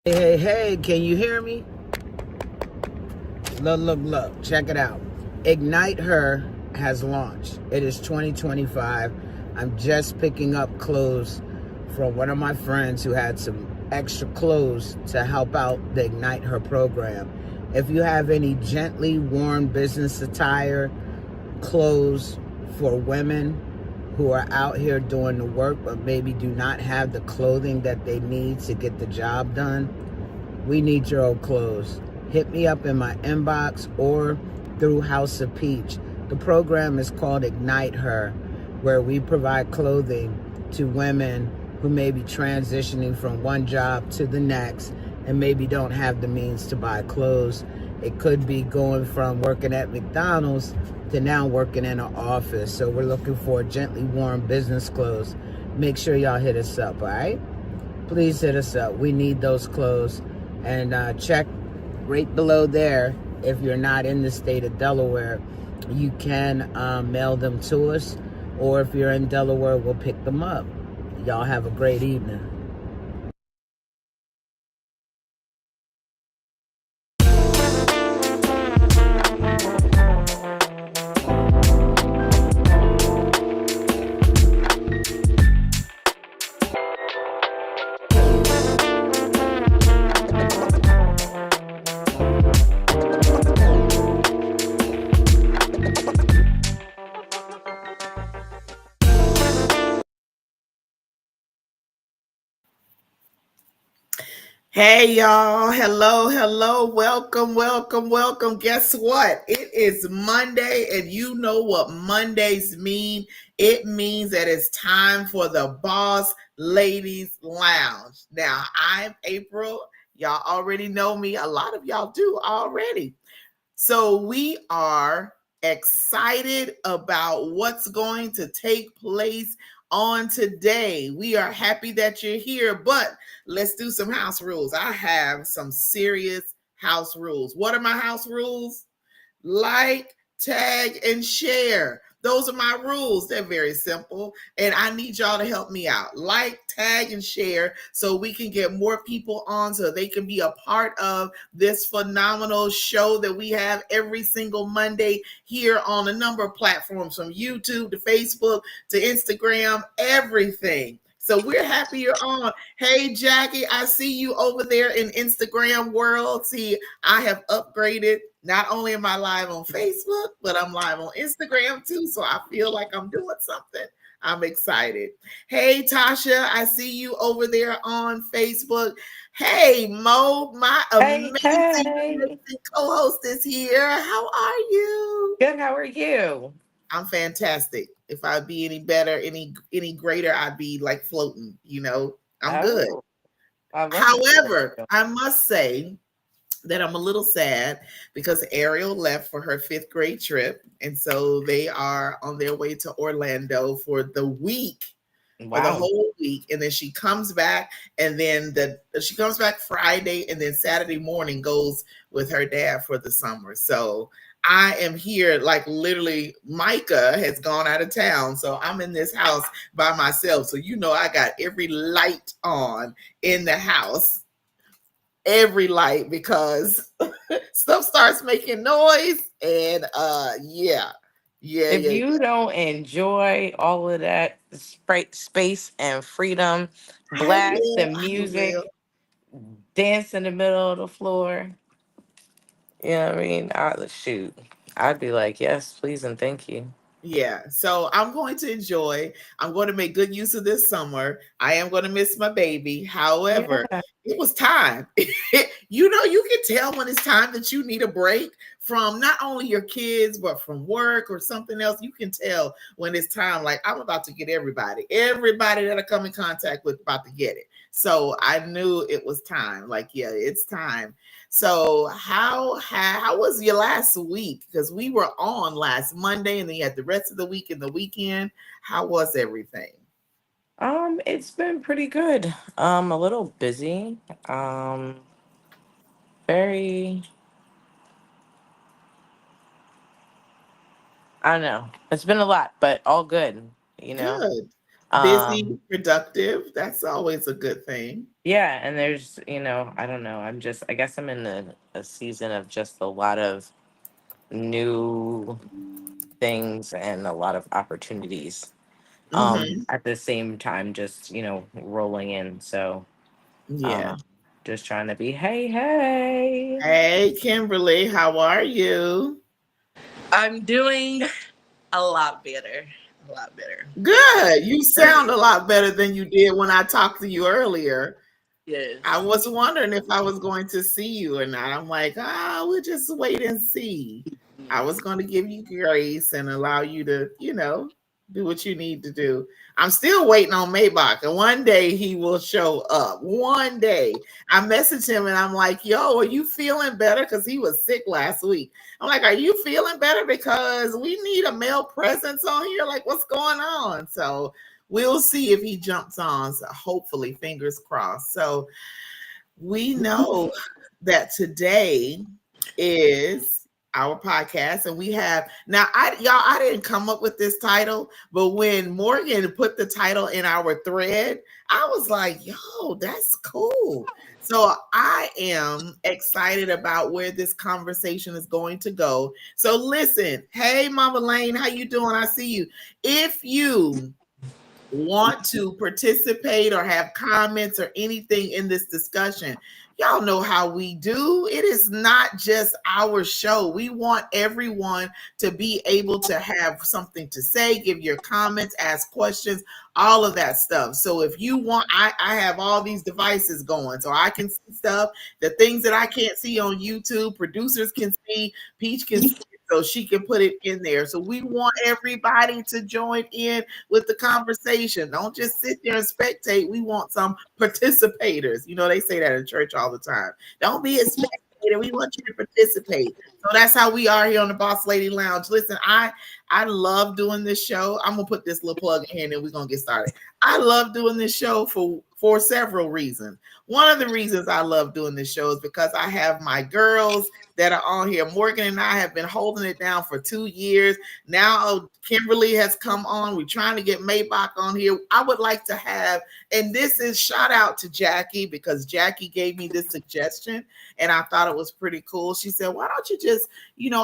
Hey, can you hear me? Look, check it out. Ignite Her has launched. It is 2025. I'm just picking up clothes from one of my friends who had some extra clothes to help out the Ignite Her program. If you have any gently worn business attire, clothes for women who are out here doing the work but maybe do not have the clothing that they need to get the job done, we need your old clothes. Hit me up in my inbox or through House of Peach. The program is called Ignite Her, where we provide clothing to women who may be transitioning from one job to the next and maybe don't have the means to buy clothes. It could be going from working at McDonald's to now working in an office. So we're looking for gently worn business clothes. Make sure y'all hit us up, all right? Please hit us up. We need those clothes. And check right below there. If you're not in the state of Delaware, you can mail them to us. Or if you're in Delaware, we'll pick them up. Y'all have a great evening. Hey y'all, hello, welcome. Guess what? It is Monday, and you know what Mondays mean. It means that it's time for the Boss Ladies Lounge. Now, I'm April. Y'all already know me. A lot of y'all do already. So we are excited about what's going to take place on today. We are happy that you're here, but let's do some house rules. I have some serious house rules. What are my house rules? Like, tag, and share. Those are my rules. They're very simple. And I need y'all to help me out. Like, tag, and share so we can get more people on so they can be a part of this phenomenal show that we have every single Monday here on a number of platforms, from YouTube to Facebook to Instagram, everything. So we're happy you're on. Hey, Jackie, I see you over there in Instagram world. See, I have upgraded. Not only am I live on Facebook, but I'm live on Instagram too. So I feel like I'm doing something. I'm excited. Hey, Tasha, I see you over there on Facebook. Hey, Mo, my Hey, amazing hey. co-host is here. How are you? Good, how are you? I'm fantastic. If I'd be any better, any greater, I'd be like floating, I'm good. Oh, I love the way However, you're I must say that I'm a little sad because Ariel left for her fifth grade trip. And so they are on their way to Orlando for the week, doing. for the Wow. whole week. And then she comes back, and then she comes back Friday, and then Saturday morning goes with her dad for the summer. So I am here, like literally Micah has gone out of town. So I'm in this house by myself. So I got every light on in the house, every light, because stuff starts making noise. And If yeah. you don't enjoy all of that space and freedom, I blast the will. I will. music, dance in the middle of the floor, you know what I mean? Shoot. I'd be like, yes, please and thank you. Yeah, so I'm going to enjoy. I'm going to make good use of this summer. I am going to miss my baby. However, Yeah. it was time. You can tell when it's time that you need a break from not only your kids, but from work or something else. You can tell when it's time. Like, I'm about to get everybody that I come in contact with, about to get it. So I knew it was time. Like, yeah, it's time. So how was your last week? Because we were on last Monday, and then you had the rest of the week and the weekend. How was everything? It's been pretty good. A little busy. Um, very I don't know. It's been a lot, but all good, you know. Good. Busy, Um, productive. That's always a good thing. yeah, and there's, I don't know. I guess I'm in a season of just a lot of new things and a lot of opportunities. Hmm. At the same time, just, rolling in. So, Yeah. um, just trying to be, hey, hey. Hey, Kimberly, how are you? I'm doing a lot better. A lot better. Good. You sound a lot better than you did when I talked to you earlier. I Yes. was wondering if I was going to see you or not. I'm like, we'll just wait and see. I was going to give you grace and allow you to, do what you need to do. I'm still waiting on Maybach, and one day he will show up. One day. I messaged him and I'm like, yo, are you feeling better? Because he was sick last week. I'm like, are you feeling better? Because we need a male presence on here. Like, what's going on? So we'll see if he jumps on. So hopefully, fingers crossed. So we know that today is our podcast, and we have now. I didn't come up with this title, but when Morgan put the title in our thread, I was like, yo, that's cool. So I am excited about where this conversation is going to go. So listen, hey Mama Lane, how you doing? I see you. If you want to participate or have comments or anything in this discussion, y'all know how we do. It is not just our show. We want everyone to be able to have something to say, give your comments, ask questions, all of that stuff. So if you want, I have all these devices going so I can see stuff, the things that I can't see on YouTube, producers can see, Peach can see, so she can put it in there. So we want everybody to join in with the conversation. Don't just sit there and spectate. We want some participators. They say that in church all the time. Don't be a spectator. We want you to participate. So that's how we are here on the Boss Lady Lounge. Listen, I love doing this show. I'm gonna put this little plug in here and then we're gonna get started. I love doing this show for several reasons. One of the reasons I love doing this show is because I have my girls that are on here. Morgan and I have been holding it down for 2 years. Now Kimberly has come on. We're trying to get Maybach on here. I would like to have, and this is shout out to Jackie because Jackie gave me this suggestion and I thought it was pretty cool. She said, why don't you just,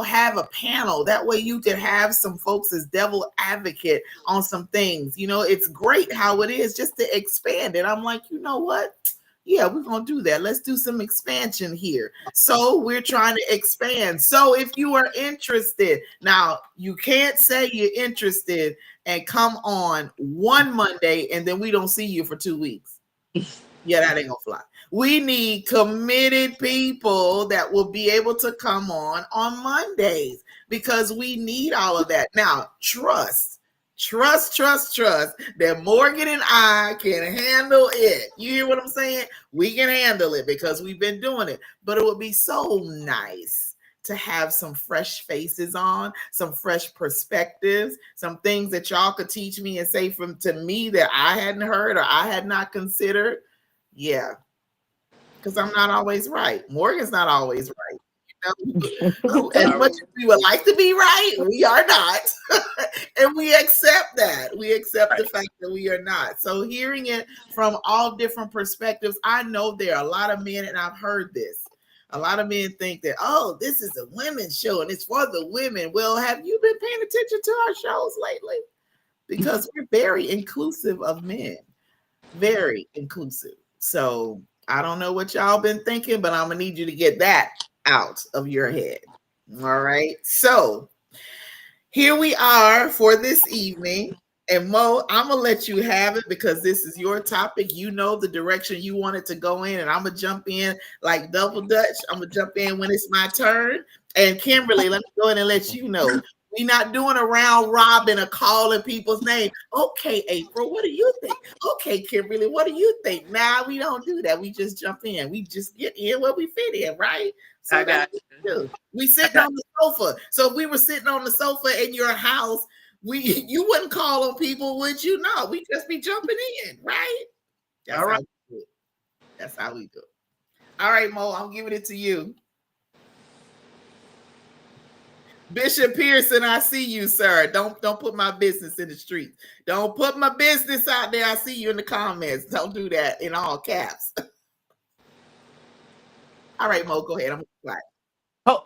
have a panel? That way you could have some folks as devil advocate on some things. It's great how it is just to expand it. I'm like, you know what? Yeah, we're going to do that. Let's do some expansion here. So we're trying to expand. So if you are interested, now you can't say you're interested and come on one Monday and then we don't see you for 2 weeks. Yeah, that ain't gonna fly. We need committed people that will be able to come on Mondays because we need all of that. Now, trust that Morgan and I can handle it. You hear what I'm saying? We can handle it because we've been doing it. But it would be so nice to have some fresh faces on, some fresh perspectives, some things that y'all could teach me and say to me that I hadn't heard or I had not considered. Yeah, because I'm not always right. Morgan's not always right. As much as we would like to be right, we are not. And we accept that. We accept the fact that we are not. So hearing it from all different perspectives, I know there are a lot of men, and I've heard this. A lot of men think that, oh, this is a women's show and it's for the women. Well, have you been paying attention to our shows lately? Because we're very inclusive of men. Very inclusive. So I don't know what y'all been thinking, but I'm gonna need you to get that out of your head. All right. So here we are for this evening. And Mo, I'm gonna let you have it because this is your topic. You know the direction you want it to go in, and I'm gonna jump in like double dutch. I'm gonna jump in when it's my turn. And Kimberly, let me go in and let you know. We're not doing a round robin or calling people's name. Okay, April, what do you think? Okay, Kimberly, what do you think? Nah, we don't do that. We just jump in. We just get in where we fit in, right? So I got that's what we do. We sitting on the sofa. So if we were sitting on the sofa in your house, you wouldn't call on people, would you? No, we just be jumping in, right? That's All how right. we do it. That's how we do it. All right, Mo, I'm giving it to you. Bishop Pearson, I see you, sir. Don't put my business in the street. Don't put my business out there. I see you in the comments. Don't do that in all caps. All right, Mo, go ahead. I'm quiet. Oh,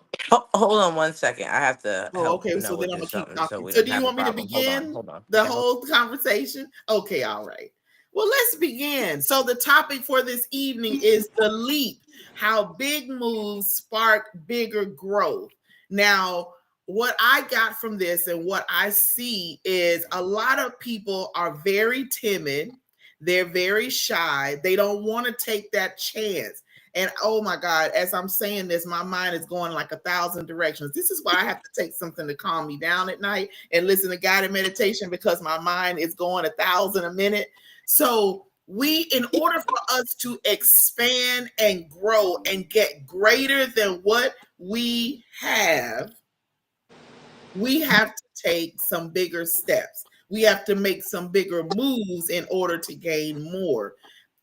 hold on one second. I have to Oh, help okay. So Noah then I'm do gonna keep something so talking. we So don't do you have a want me to problem. Hold on, begin hold on. We the got hold. whole conversation? Okay, all right. Well, let's begin. So the topic for this evening is the leap, how big moves spark bigger growth. Now, what I got from this and what I see is a lot of people are very timid. They're very shy. They don't want to take that chance. And oh my God, as I'm saying this, my mind is going like 1,000 directions. This is why I have to take something to calm me down at night and listen to guided meditation because my mind is going 1,000 a minute. So, in order for us to expand and grow and get greater than what we have, we have to take some bigger steps. We have to make some bigger moves in order to gain more.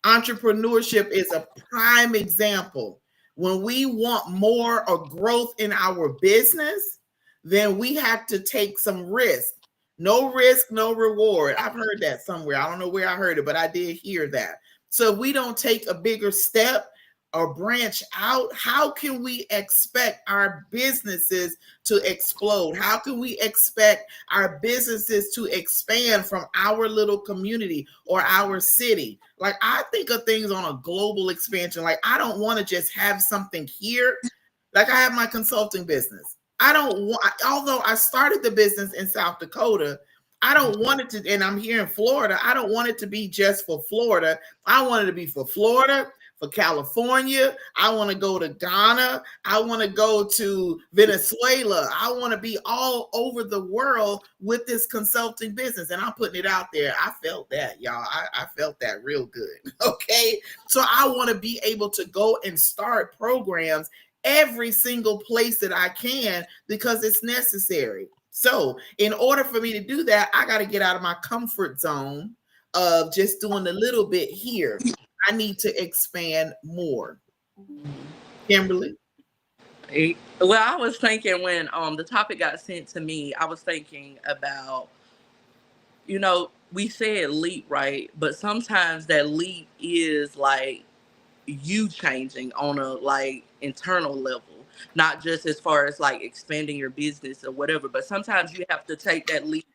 Entrepreneurship is a prime example. When we want more or growth in our business, then we have to take some risk. No risk, no reward. I've heard that somewhere. I don't know where I heard it, but I did hear that. So if we don't take a bigger step or branch out, how can we expect our businesses to explode? How can we expect our businesses to expand from our little community or our city? Like, I think of things on a global expansion. Like, I don't want to just have something here. Like, I have my consulting business. I don't want, although I started the business in South Dakota, I don't want it to, and I'm here in Florida. I don't want it to be just for Florida. I want it to be for Florida, for California. I want to go to Ghana. I want to go to Venezuela. I want to be all over the world with this consulting business. And I'm putting it out there. I felt that, y'all. I felt that real good. Okay. So I want to be able to go and start programs every single place that I can because it's necessary. So, in order for me to do that, I got to get out of my comfort zone of just doing a little bit here. I need to expand more. Kimberly? Well, I was thinking when the topic got sent to me, I was thinking about, we said leap, right? But sometimes that leap is like you changing on a like internal level, not just as far as like expanding your business or whatever, but sometimes you have to take that leap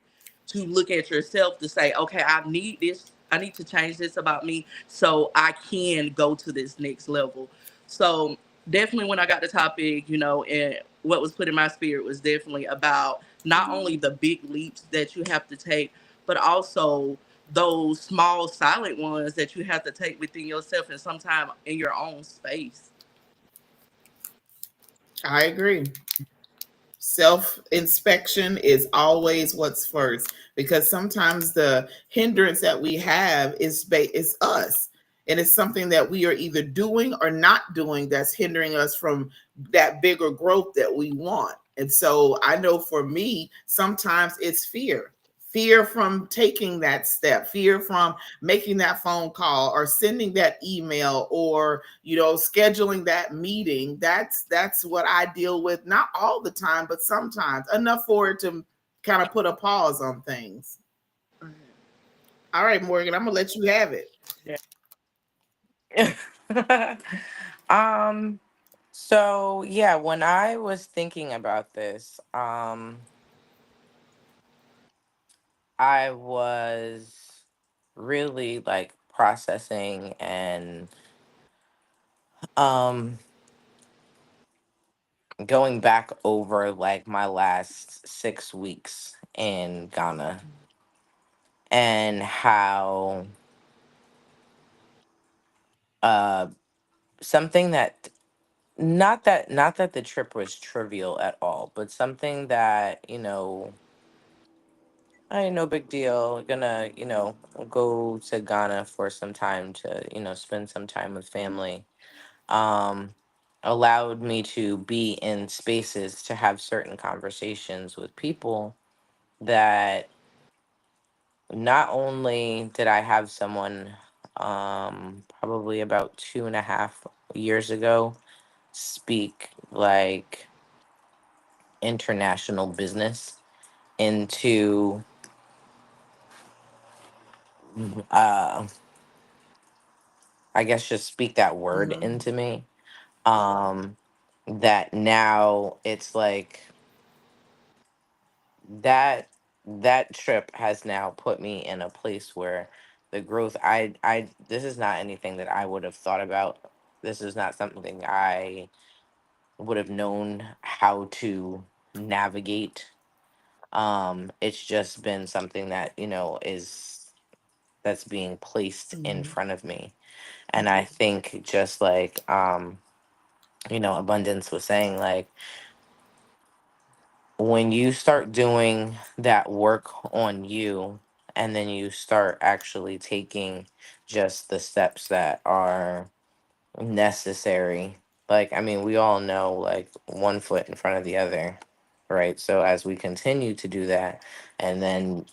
to look at yourself to say, okay, I need this, I need to change this about me so I can go to this next level. So definitely when I got the topic, and what was put in my spirit was definitely about not only the big leaps that you have to take, but also those small silent ones that you have to take within yourself and sometimes in your own space. I agree. Self inspection is always what's first because sometimes the hindrance that we have is us, and it's something that we are either doing or not doing that's hindering us from that bigger growth that we want. And so I know for me sometimes it's fear from taking that step, fear from making that phone call or sending that email or scheduling that meeting. That's what I deal with, not all the time but sometimes, enough for it to kind of put a pause on things. All right, Morgan, I'm gonna let you have it. Yeah. um. So yeah, when I was thinking about this, I was really like processing and um going back over like my last 6 weeks in Ghana and how uh something that not that the trip was trivial at all, but something that, I no big deal. Gonna, go to Ghana for some time to, spend some time with family. Um, allowed me to be in spaces to have certain conversations with people that not only did I have someone probably about 2.5 years ago speak like international business into, uh I guess, just speak that word Mhm. into me. Um that now it's like that that trip has now put me in a place where the growth, I this is not anything that I would have thought about. This is not something I would have known how to navigate. It's just been something that, is that's being placed in Mhm. front of me. And I think, just like, Abundance was saying, like, when you start doing that work on you, and then you start actually taking just the steps that are necessary. Like, I mean, we all know, like, one foot in front of the other, right? So as we continue to do that, and then,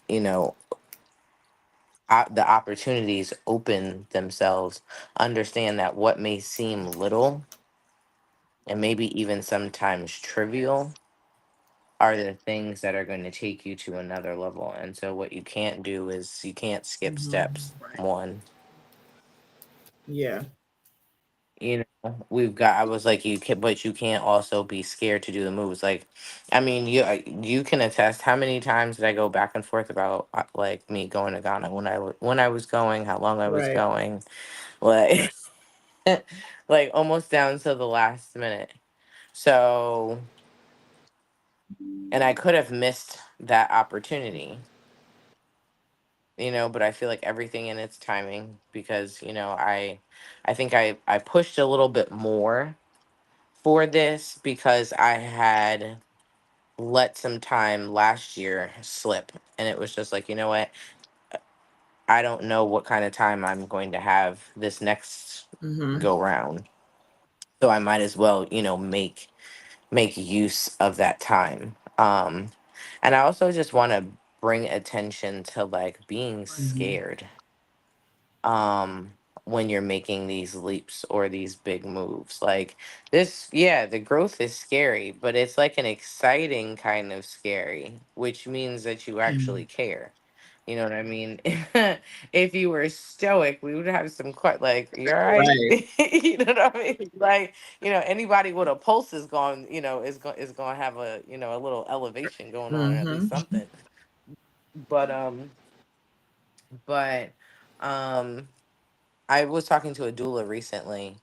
the opportunities open themselves, understand that what may seem little, and maybe even sometimes trivial, are the things that are going to take you to another level. And so what you can't do is, you can't skip Mhm. steps. Right. One, Yeah. we've got, I was like, you can, but you can't also be scared to do the moves. Like, I mean, you can attest, how many times did I go back and forth about, like, me going to Ghana, when I was going, how long I was Right. going, like, like, almost down to the last minute. So, and I could have missed that opportunity, but I feel like everything in its timing, because, I think I pushed a little bit more for this, because I had let some time last year slip, and it was just like, you know what, I don't know what kind of time I'm going to have this next Mhm. go round, so I might as well, make use of that time. And I also just want to bring attention to, like, being Mhm. scared, um when you're making these leaps or these big moves. Like, this, yeah, the growth is scary, but it's like an exciting kind of scary, which means that you Mhm. actually care. You know what I mean? If you were stoic, we would have some quite, like, you're right. Right. You know what I mean? Like, anybody with a pulse is going, is going to have a little elevation going on, or at least Mhm. something. But but um I was talking to a doula recently,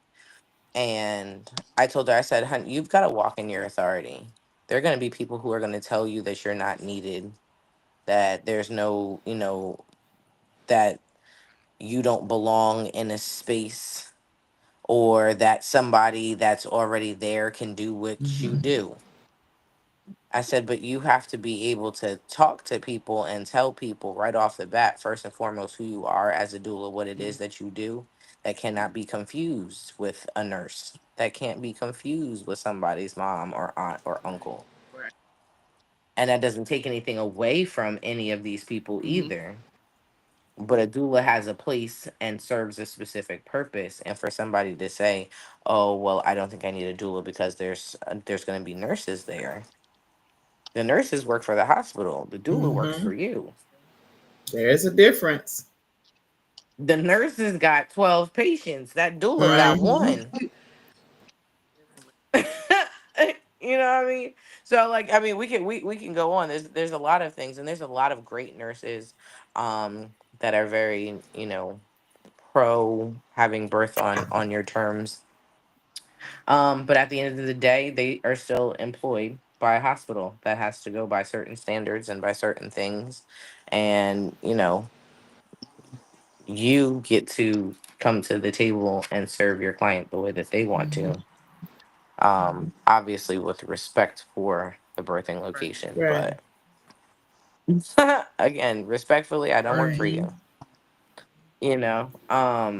and I told her, I said, "Hun, you've got to walk in your authority. There are going to be people who are going to tell you that you're not needed, that there's no, that you don't belong in a space, or that somebody that's already there can do what you Mhm. do." I said, but you have to be able to talk to people and tell people right off the bat, first and foremost, who you are as a doula, what it is that you do, that cannot be confused with a nurse, that can't be confused with somebody's mom or aunt or uncle. Right. And that doesn't take anything away from any of these people Hmm. either. But a doula has a place and serves a specific purpose. And for somebody to say, "Oh, well, I don't think I need a doula because there's going to be nurses there." The nurses work for the hospital. The doula works for Mhm. you. There's a difference. The nurses got 12 patients. That doula Right. got Mhm. one. You know what I mean? So, like, I mean, we can go on. There's a lot of things, and there's a lot of great nurses that are very, pro having birth on your terms. But at the end of the day, they are still employed by a hospital that has to go by certain standards and by certain things. And, you get to come to the table and serve your client the way that they want Mhm. to. Obviously with respect for the birthing location, Right. but again, respectfully, I don't work Right. for you. You know?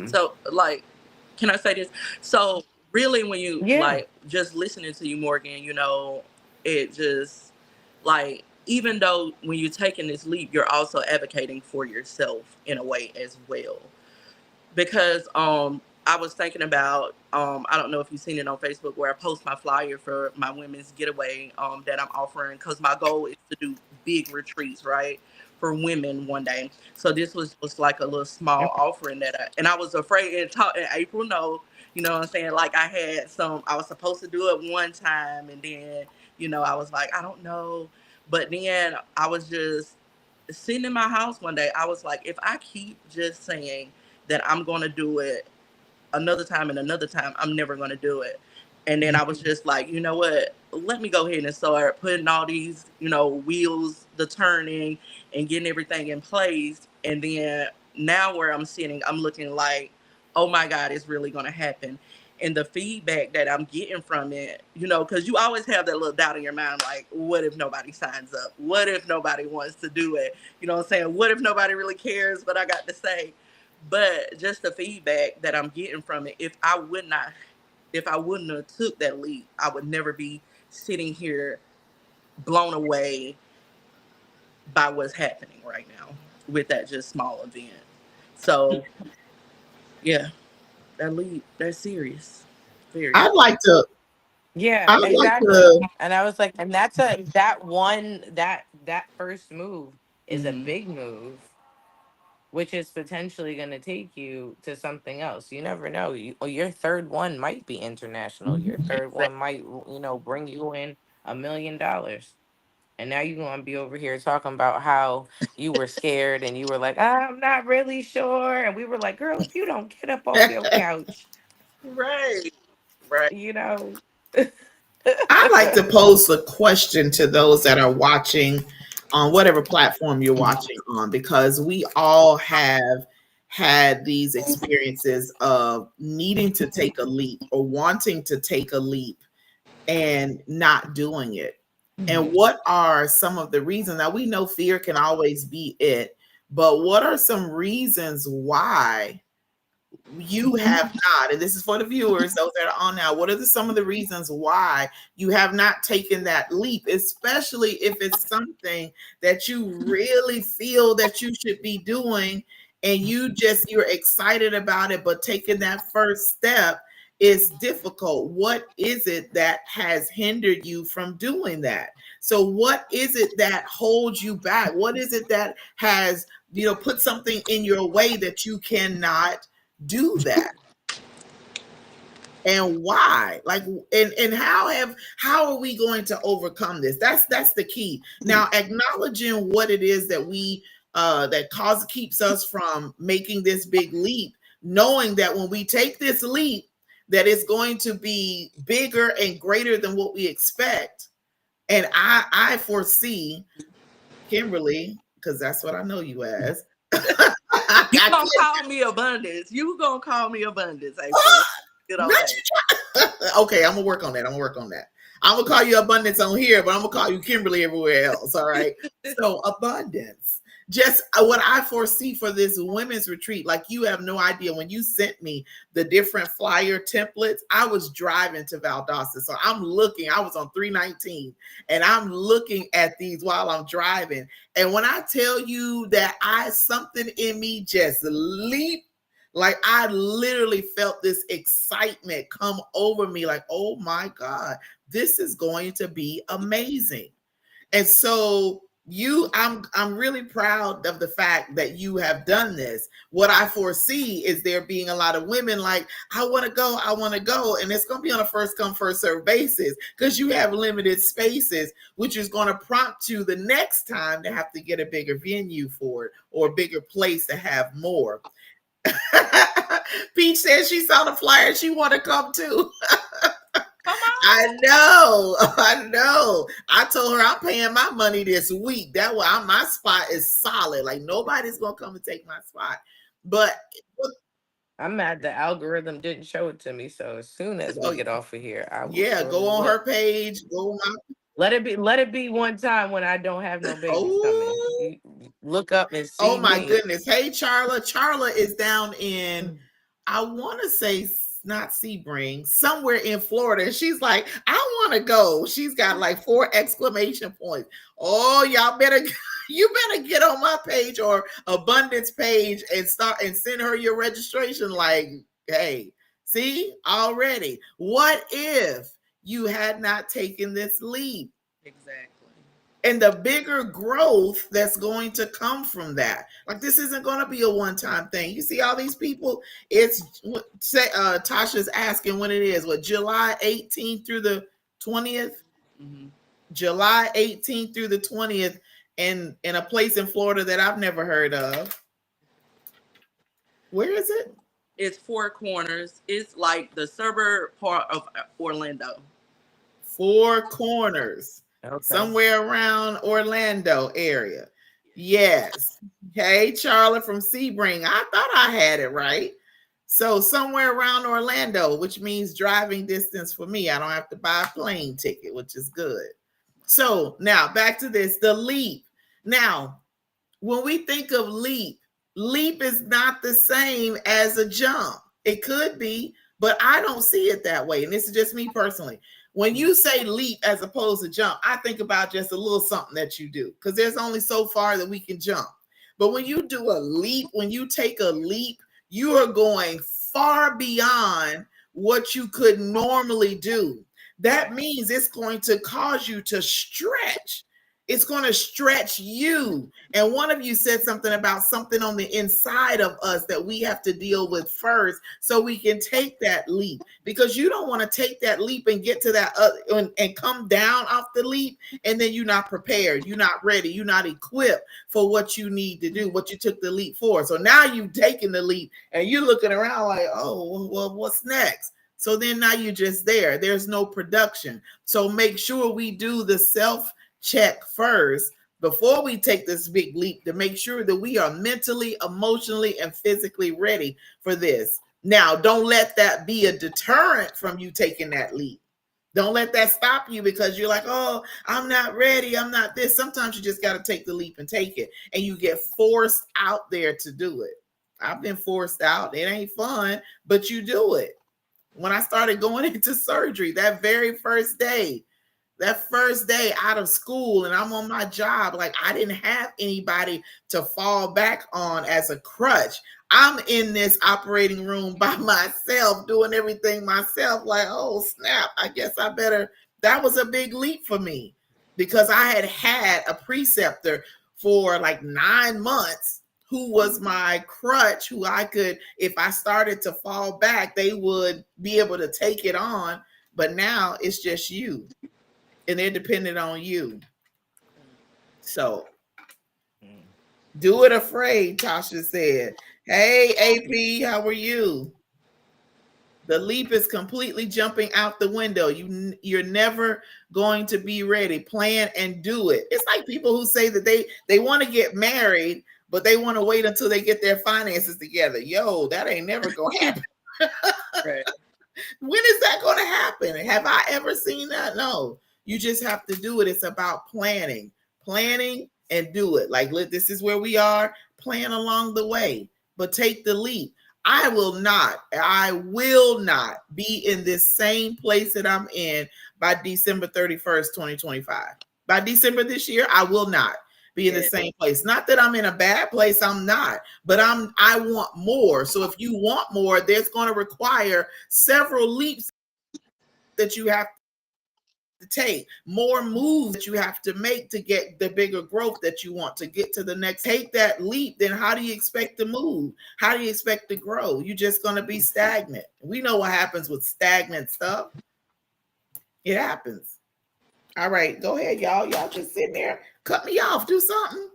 So, like, can I say this? So, really, when you Yeah. like just listening to you, Morgan, it just like, even though when you're taking this leap, you're also advocating for yourself in a way as well. Because I was thinking about, I don't know if you've seen it on Facebook where I post my flyer for my women's getaway that I'm offering, because my goal is to do big retreats, right, for women one day. So this was just like a little small offering and I was afraid in April, no, you know what I'm saying? Like I was supposed to do it one time, and then, I was like, I don't know. But then I was just sitting in my house one day. I was like, if I keep just saying that I'm going to do it another time and another time, I'm never going to do it. And then I was just like, you know what? Let me go ahead and start putting all these, wheels, the turning, and getting everything in place. And then now where I'm sitting, I'm looking like, oh my God, it's really going to happen. And the feedback that I'm getting from it, because you always have that little doubt in your mind, like, what if nobody signs up? What if nobody wants to do it? You know what I'm saying? What if nobody really cares what I got to say? But just the feedback that I'm getting from it, if I wouldn't have took that leap, I would never be sitting here blown away by what's happening right now with that just small event. So yeah, that leap, that's serious. Very I'd serious. like to, Yeah, I'd like exactly. to, And I was like, and that first move is a Hmm. big move, which is potentially going to take you to something else. You never know. Your third one might be international. Your third one might, bring you in $1 million. And now you're going to be over here talking about how you were scared and you were like, I'm not really sure. And we were like, girl, if you don't get up off your couch, Right. Right. you know. I'd like to pose a question to those that are watching on whatever platform you're watching on, because we all have had these experiences of needing to take a leap or wanting to take a leap and not doing it. And Mhm. what are some of the reasons? Now, we know fear can always be it, but what are some reasons why you have not, and this is for the viewers, those that are on now, what are some of the reasons why you have not taken that leap, especially if it's something that you really feel that you should be doing, and you're excited about it, but taking that first step is difficult? What is it that has hindered you from doing that? So what is it that holds you back? What is it that has, put something in your way that you cannot do that? And why? Like, and how are we going to overcome this? That's the key. Now, acknowledging what it is that we that keeps us from making this big leap, knowing that when we take this leap, that it's going to be bigger and greater than what we expect. And I foresee, Kimberly, because that's what I know you as. I You can't. gonna call me abundance. You gonna call me abundance, April. Get on Not that. you. Okay, I'm gonna work on that. I'm gonna call you abundance on here, but I'm gonna call you Kimberly everywhere else. All right. So abundance. Just what I foresee for this women's retreat, like, you have no idea. When you sent me the different flyer templates, I was driving to Valdosta. So I'm looking, I was on 319, and I'm looking at these while I'm driving. And when I tell you that something in me just leaped, like, I literally felt this excitement come over me, like, oh my God, this is going to be amazing. And so I'm really proud of the fact that you have done this. What I foresee is there being a lot of women like, I want to go, and it's going to be on a first come first serve basis, because you have limited spaces, which is going to prompt you the next time to have to get a bigger venue for it, or a bigger place to have more. Peach says she saw the flyer. She want to come too. Come I on. know. I know. I told her I'm paying my money this week. That way, my spot is solid. Like, nobody's gonna come and take my spot. But I'm mad the algorithm didn't show it to me. So as soon as we oh, get off of here, I will yeah, go surely on look. her page. Go on my. Let it be one time when I don't have no babies coming. Oh, You look up and oh see my me. goodness. Hey, Charla. Charla is down in, I want to say, not Sebring, somewhere in Florida. And she's like, I want to go. She's got like 4 exclamation points. Oh, y'all better, you better get on my page or Abundance page and start and send her your registration. Like, hey, See, already. What if you had not taken this leap? Exactly. And the bigger growth that's going to come from that. Like, this isn't going to be a one-time thing. You see all these people, it's say Tasha's asking when it is, what, July 18th through the 20th? Mm-hmm. July 18th through the 20th, in a place in Florida that I've never heard of. Where is it? It's Four Corners. It's like the suburb part of Orlando. Four Corners, Okay. somewhere around Orlando area. Yes. Hey, Charlotte from Sebring. I thought I had it right. So somewhere around Orlando, which means driving distance for me. I don't have to buy a plane ticket, which is good. So now back to this, the leap. Now, when we think of leap, leap is not the same as a jump. It could be, but I don't see it that way. And this is just me personally. When you say leap as opposed to jump, I think about just a little something that you do, because there's only so far that we can jump. But when you do a leap, when you take a leap, you are going far beyond what you could normally do. That means it's going to cause you to stretch. It's going to stretch you. And one of you said something about something on the inside of us that we have to deal with first so we can take that leap, because you don't want to take that leap and get to that and come down off the leap, and then you're not prepared, you're not ready, you're not equipped for what you need to do, what you took the leap for. So now you've taken the leap and you're looking around like, oh, well, what's next? So then now you're just there. There's no production. So make sure we do the self check first before we take this big leap, to make sure that we are mentally, emotionally, and physically ready for this. Now, don't let that be a deterrent from you taking that leap. Don't let that stop you because you're like, oh, I'm not ready, I'm not this. Sometimes you just got to take the leap and take it, and you get forced out there to do it. I've been forced out. It ain't fun, but you do it. When I started going into surgery, that very first day, out of school, and I'm on my job, like, I didn't have anybody to fall back on as a crutch. I'm in this operating room by myself, doing everything myself. Like, oh snap, I guess I better. That was a big leap for me, because I had had a preceptor for like 9 months who was my crutch, who I could, if I started to fall back, they would be able to take it on. But now it's just you, and they're dependent on you. So do it afraid, Tasha said. Hey, AP, how are you? The leap is completely jumping out the window. You're never going to be ready. Plan and do it. It's like people who say that they want to get married, but they want to wait until they get their finances together. Yo, that ain't never gonna happen. Right. When is that going to happen? Have I ever seen that? No. You just have to do it. It's about planning and do it. Like, look, this is where we are. Plan along the way, but take the leap. I will not be in this same place that I'm in by December 31st, 2025. By December this year, I will not be in the same place. Not that I'm in a bad place, I'm not, but I want more. So if you want more, there's going to require several leaps that you have to take, more moves that you have to make to get the bigger growth that you want to get to the next. Take that leap, then how do you expect to move? How do you expect to grow? You're just going to be stagnant. We know what happens with stagnant stuff. It happens. All right, go ahead, y'all. Y'all just sitting there, cut me off, do something.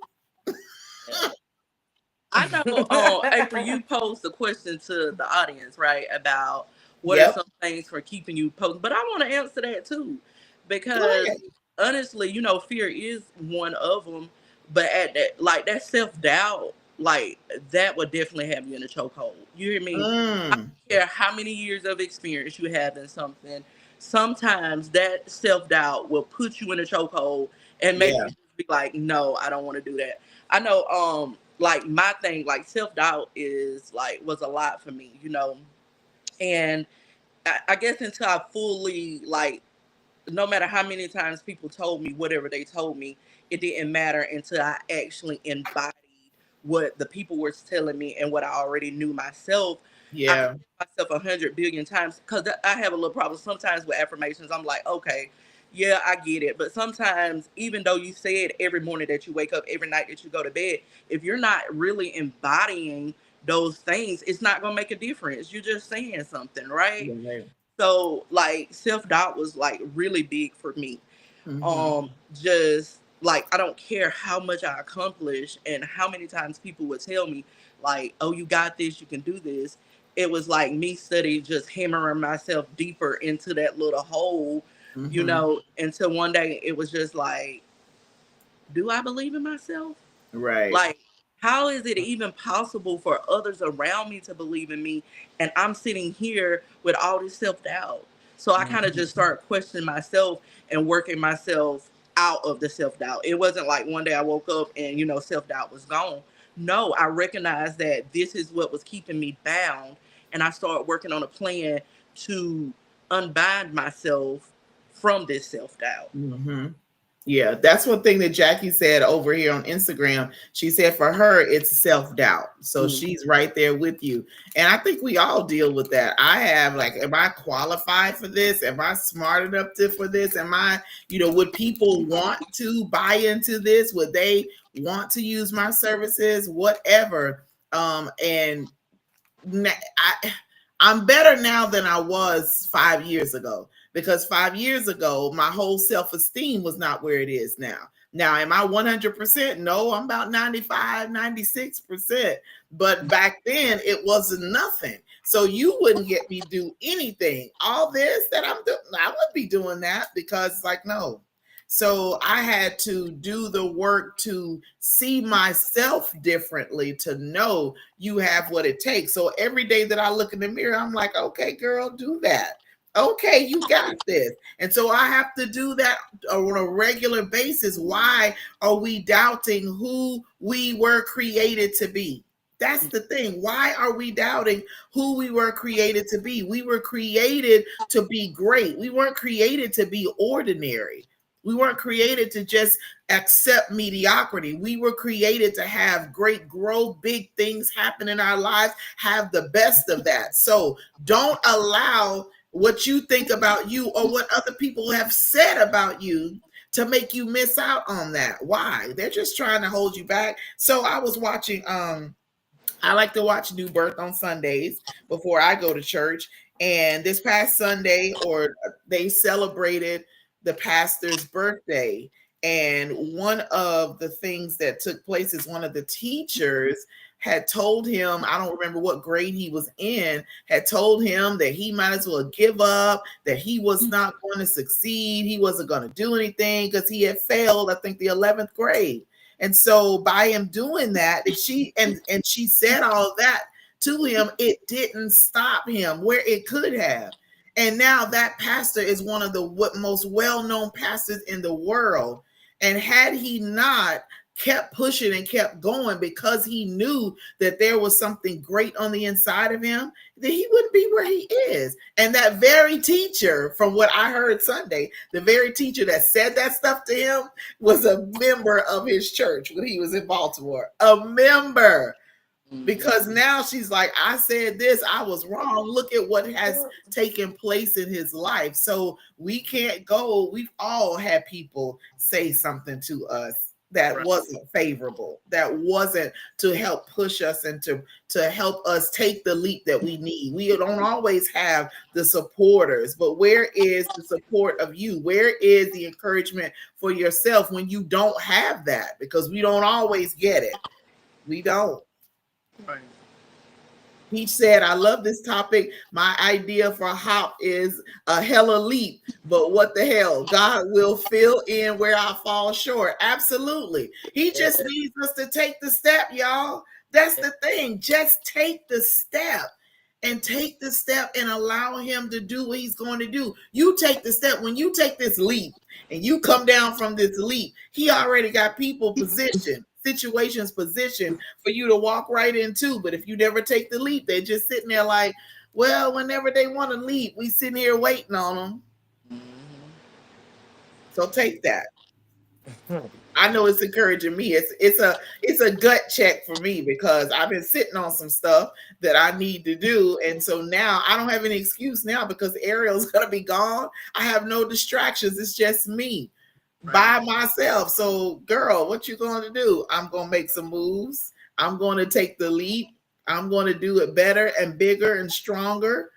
I know, April, you posed a question to the audience, right, about what are Yep. some things for keeping you posted. But I want to answer that too, Go because ahead. honestly, fear is one of them. But at that, like that self doubt, like that would definitely have you in a chokehold. You hear me? I Mm, don't care how many years of experience you have in something. Sometimes that self doubt will put you in a chokehold and make yeah. you be like, no, I don't want to do that. I know, like my thing, like self doubt is like was a lot for me, and I guess until I fully like, no matter how many times people told me whatever they told me, it didn't matter until I actually embodied what the people were telling me and what I already knew myself. I can Yeah. tell myself 100 billion times because I have a little problem sometimes with affirmations. I'm like, okay, yeah, I get it. But sometimes, even though you say it every morning that you wake up, every night that you go to bed, if you're not really embodying those things, it's not going to make a difference. You're just saying something, right? Right. So, like, self doubt was like really big for me. Mm-hmm. Just like, I don't care how much I accomplish and how many times people would tell me like, oh, you got this, you can do this. It was like me study just hammering myself deeper into that little hole, Mm-hmm. until one day it was just like, do I believe in myself? Right. Like, how is it even possible for others around me to believe in me? And I'm sitting here with all this self doubt. So I kind of just Mm-hmm. started questioning myself and working myself out of the self doubt. It wasn't like one day I woke up and, self doubt was gone. No, I recognized that this is what was keeping me bound. And I started working on a plan to unbind myself from this self doubt. Mm-hmm. Yeah, that's one thing that Jackie said over here on Instagram. She said for her, it's self doubt. So Mm. she's right there with you. And I think we all deal with that. I have, like, am I qualified for this? Am I smart enough for this? Am I, would people want to buy into this? Would they want to use my services? Whatever. And I I'm better now than I was 5 years ago, because 5 years ago my whole self-esteem was not where it is now. Now, am I 100%? No, I'm about 95, 96%. But back then it wasn't nothing. So you wouldn't get me do anything. All this that I'm doing, I wouldn't be doing that, because, like, no. So I had to do the work to see myself differently, to know you have what it takes. So every day that I look in the mirror, I'm like, okay, girl, do that. Okay, you got this. And so I have to do that on a regular basis. Why are we doubting who we were created to be? That's the thing. Why are we doubting who we were created to be? We were created to be great. We weren't created to be ordinary. We weren't created to just accept mediocrity. We were created to have great growth, big things happen in our lives, have the best of that. So don't allow what you think about you or what other people have said about you to make you miss out on that. Why? They're just trying to hold you back. So I was watching I like to watch New Birth on Sundays before I go to church. And this past Sunday, or they celebrated the pastor's birthday. And one of the things that took place is one of the teachers had told him, I don't remember what grade he was in, had told him that he might as well give up, that he was not going to succeed. He wasn't going to do anything because he had failed, I think, the 11th grade. And so by him doing that, she said all that to him, it didn't stop him where it could have. And now that pastor is one of the most well-known pastors in the world. And had he not kept pushing and kept going, because he knew that there was something great on the inside of him, then he wouldn't be where he is. And that very teacher, from what I heard Sunday, the very teacher that said that stuff to him was a member of his church when he was in Baltimore. A member. Because now she's like, I said this, I was wrong. Look at what has taken place in his life. So we can't go. We've all had people say something to us that Right. wasn't favorable, that wasn't to help push us and to help us take the leap that we need. We don't always have the supporters, but where is the support of you? Where is the encouragement for yourself when you don't have that? Because we don't always get it. We don't. Right. He said, I love this topic. My idea for H.O.P is a hella leap, but what the hell? God will fill in where I fall short. Absolutely. He just needs us to take the step, y'all. That's the thing. Just take the step, and take the step and allow him to do what he's going to do. You take the step. When you take this leap and you come down from this leap, he already got people positioned, situations positioned for you to walk right into. But if you never take the leap, they're just sitting there like, well, whenever they want to leap, we sitting here waiting on them. Mhm. So take that. I know it's encouraging me. It's a gut check for me because I've been sitting on some stuff that I need to do, and so now I don't have any excuse now because Ariel's gonna be gone. I have no distractions. It's just me Right. by myself. So, girl, what you going to do? I'm gonna make some moves. I'm going to take the leap. I'm going to do it better and bigger and stronger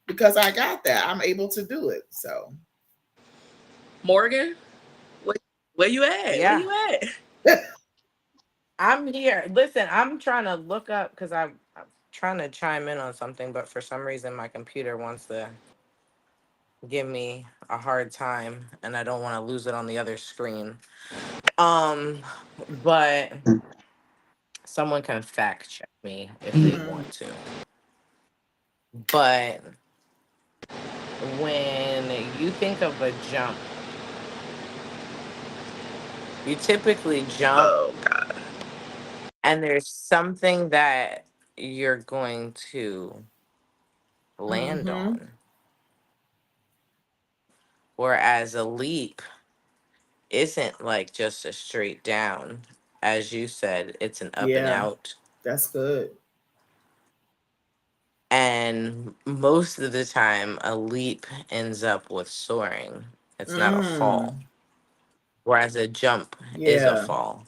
because I got that. I'm able to do it. So, Morgan, where, where you at? Where Yeah, you at? I'm here. Listen, I'm trying to look up because I'm trying to chime in on something, but for some reason my computer wants to give me a hard time, and I don't want to lose it on the other screen. Um, but someone can fact check me if they mhm, want to. But when you think of a jump, you typically jump Oh God. and there's something that you're going to land mhm, on. Whereas a leap isn't like just a straight down. As you said, it's an up and yeah, out. that's good. And most of the time, a leap ends up with soaring. It's not a fall. Mm, Whereas a jump is a yeah, fall.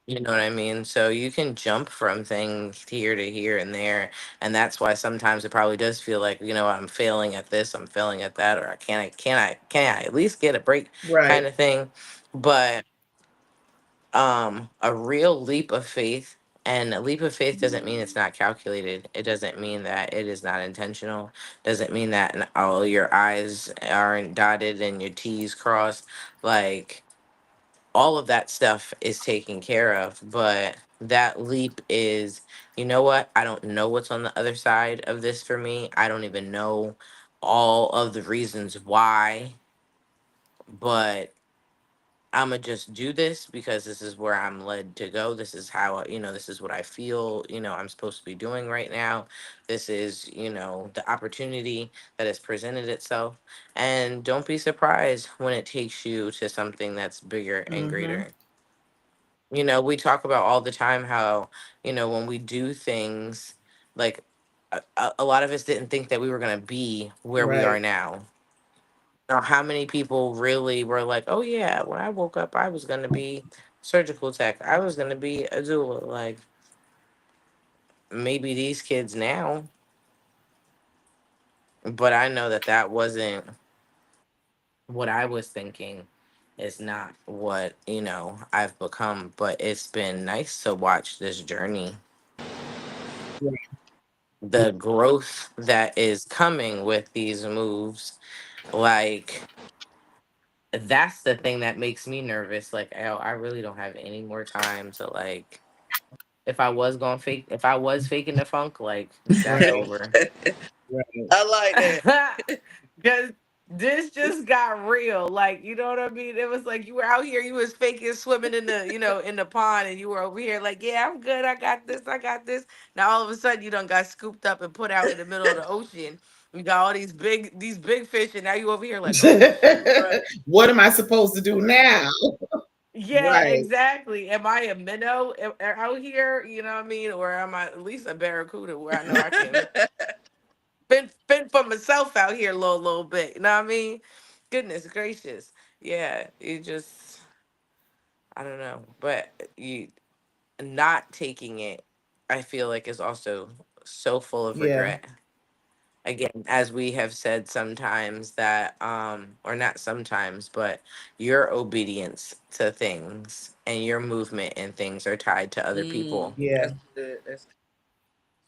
You know what I mean? So you can jump from things here to here and there. And that's why sometimes it probably does feel like, I'm failing at this, I'm failing at that, or can I at least get a break right. kind of thing. But a real leap of faith, and a leap of faith doesn't mean it's not calculated. It doesn't mean that it is not intentional. Doesn't mean that all your I's aren't dotted and your T's crossed. Like, all of that stuff is taken care of, but that leap is, you know what, I don't know what's on the other side of this for me. I don't even know all of the reasons why, but I'm gonna just do this because this is where I'm led to go. This is how, this is what I feel, I'm supposed to be doing right now. This is, the opportunity that has presented itself. And don't be surprised when it takes you to something that's bigger and Mhm, greater. We talk about all the time how, when we do things, like a lot of us didn't think that we were going to be where we are right. now. Now, how many people really were like, oh, yeah, when I woke up, I was going to be surgical tech. I was going to be a doula. Like, maybe these kids now, but I know that that wasn't what I was thinking. Is not what, I've become, but it's been nice to watch this journey, Right. the growth that is coming with these moves. Like, that's the thing that makes me nervous. Like, I really don't have any more time to, like, if I was faking the funk, like, that's Right. over. Right. I like that. Because this just got real. Like, you know what I mean? It was like you were out here, you was faking swimming in the pond, and you were over here like, yeah, I'm good. I got this. I got this. Now all of a sudden you done got scooped up and put out in the middle of the ocean. You got all these big fish, and now you over here like, oh shoot. Right. What am I supposed to do now? Yeah, Right. exactly. Am I a minnow out here? You know what I mean? Or am I at least a barracuda where I know I can fend for myself out here a little bit. You know what I mean? Goodness gracious. Yeah, you just I don't know. But you not taking it, I feel like is also so full of Yeah. regret. Again, as we have said sometimes that or not sometimes, but your obedience to things and your movement and things are tied to other people. Yeah. That's good. That's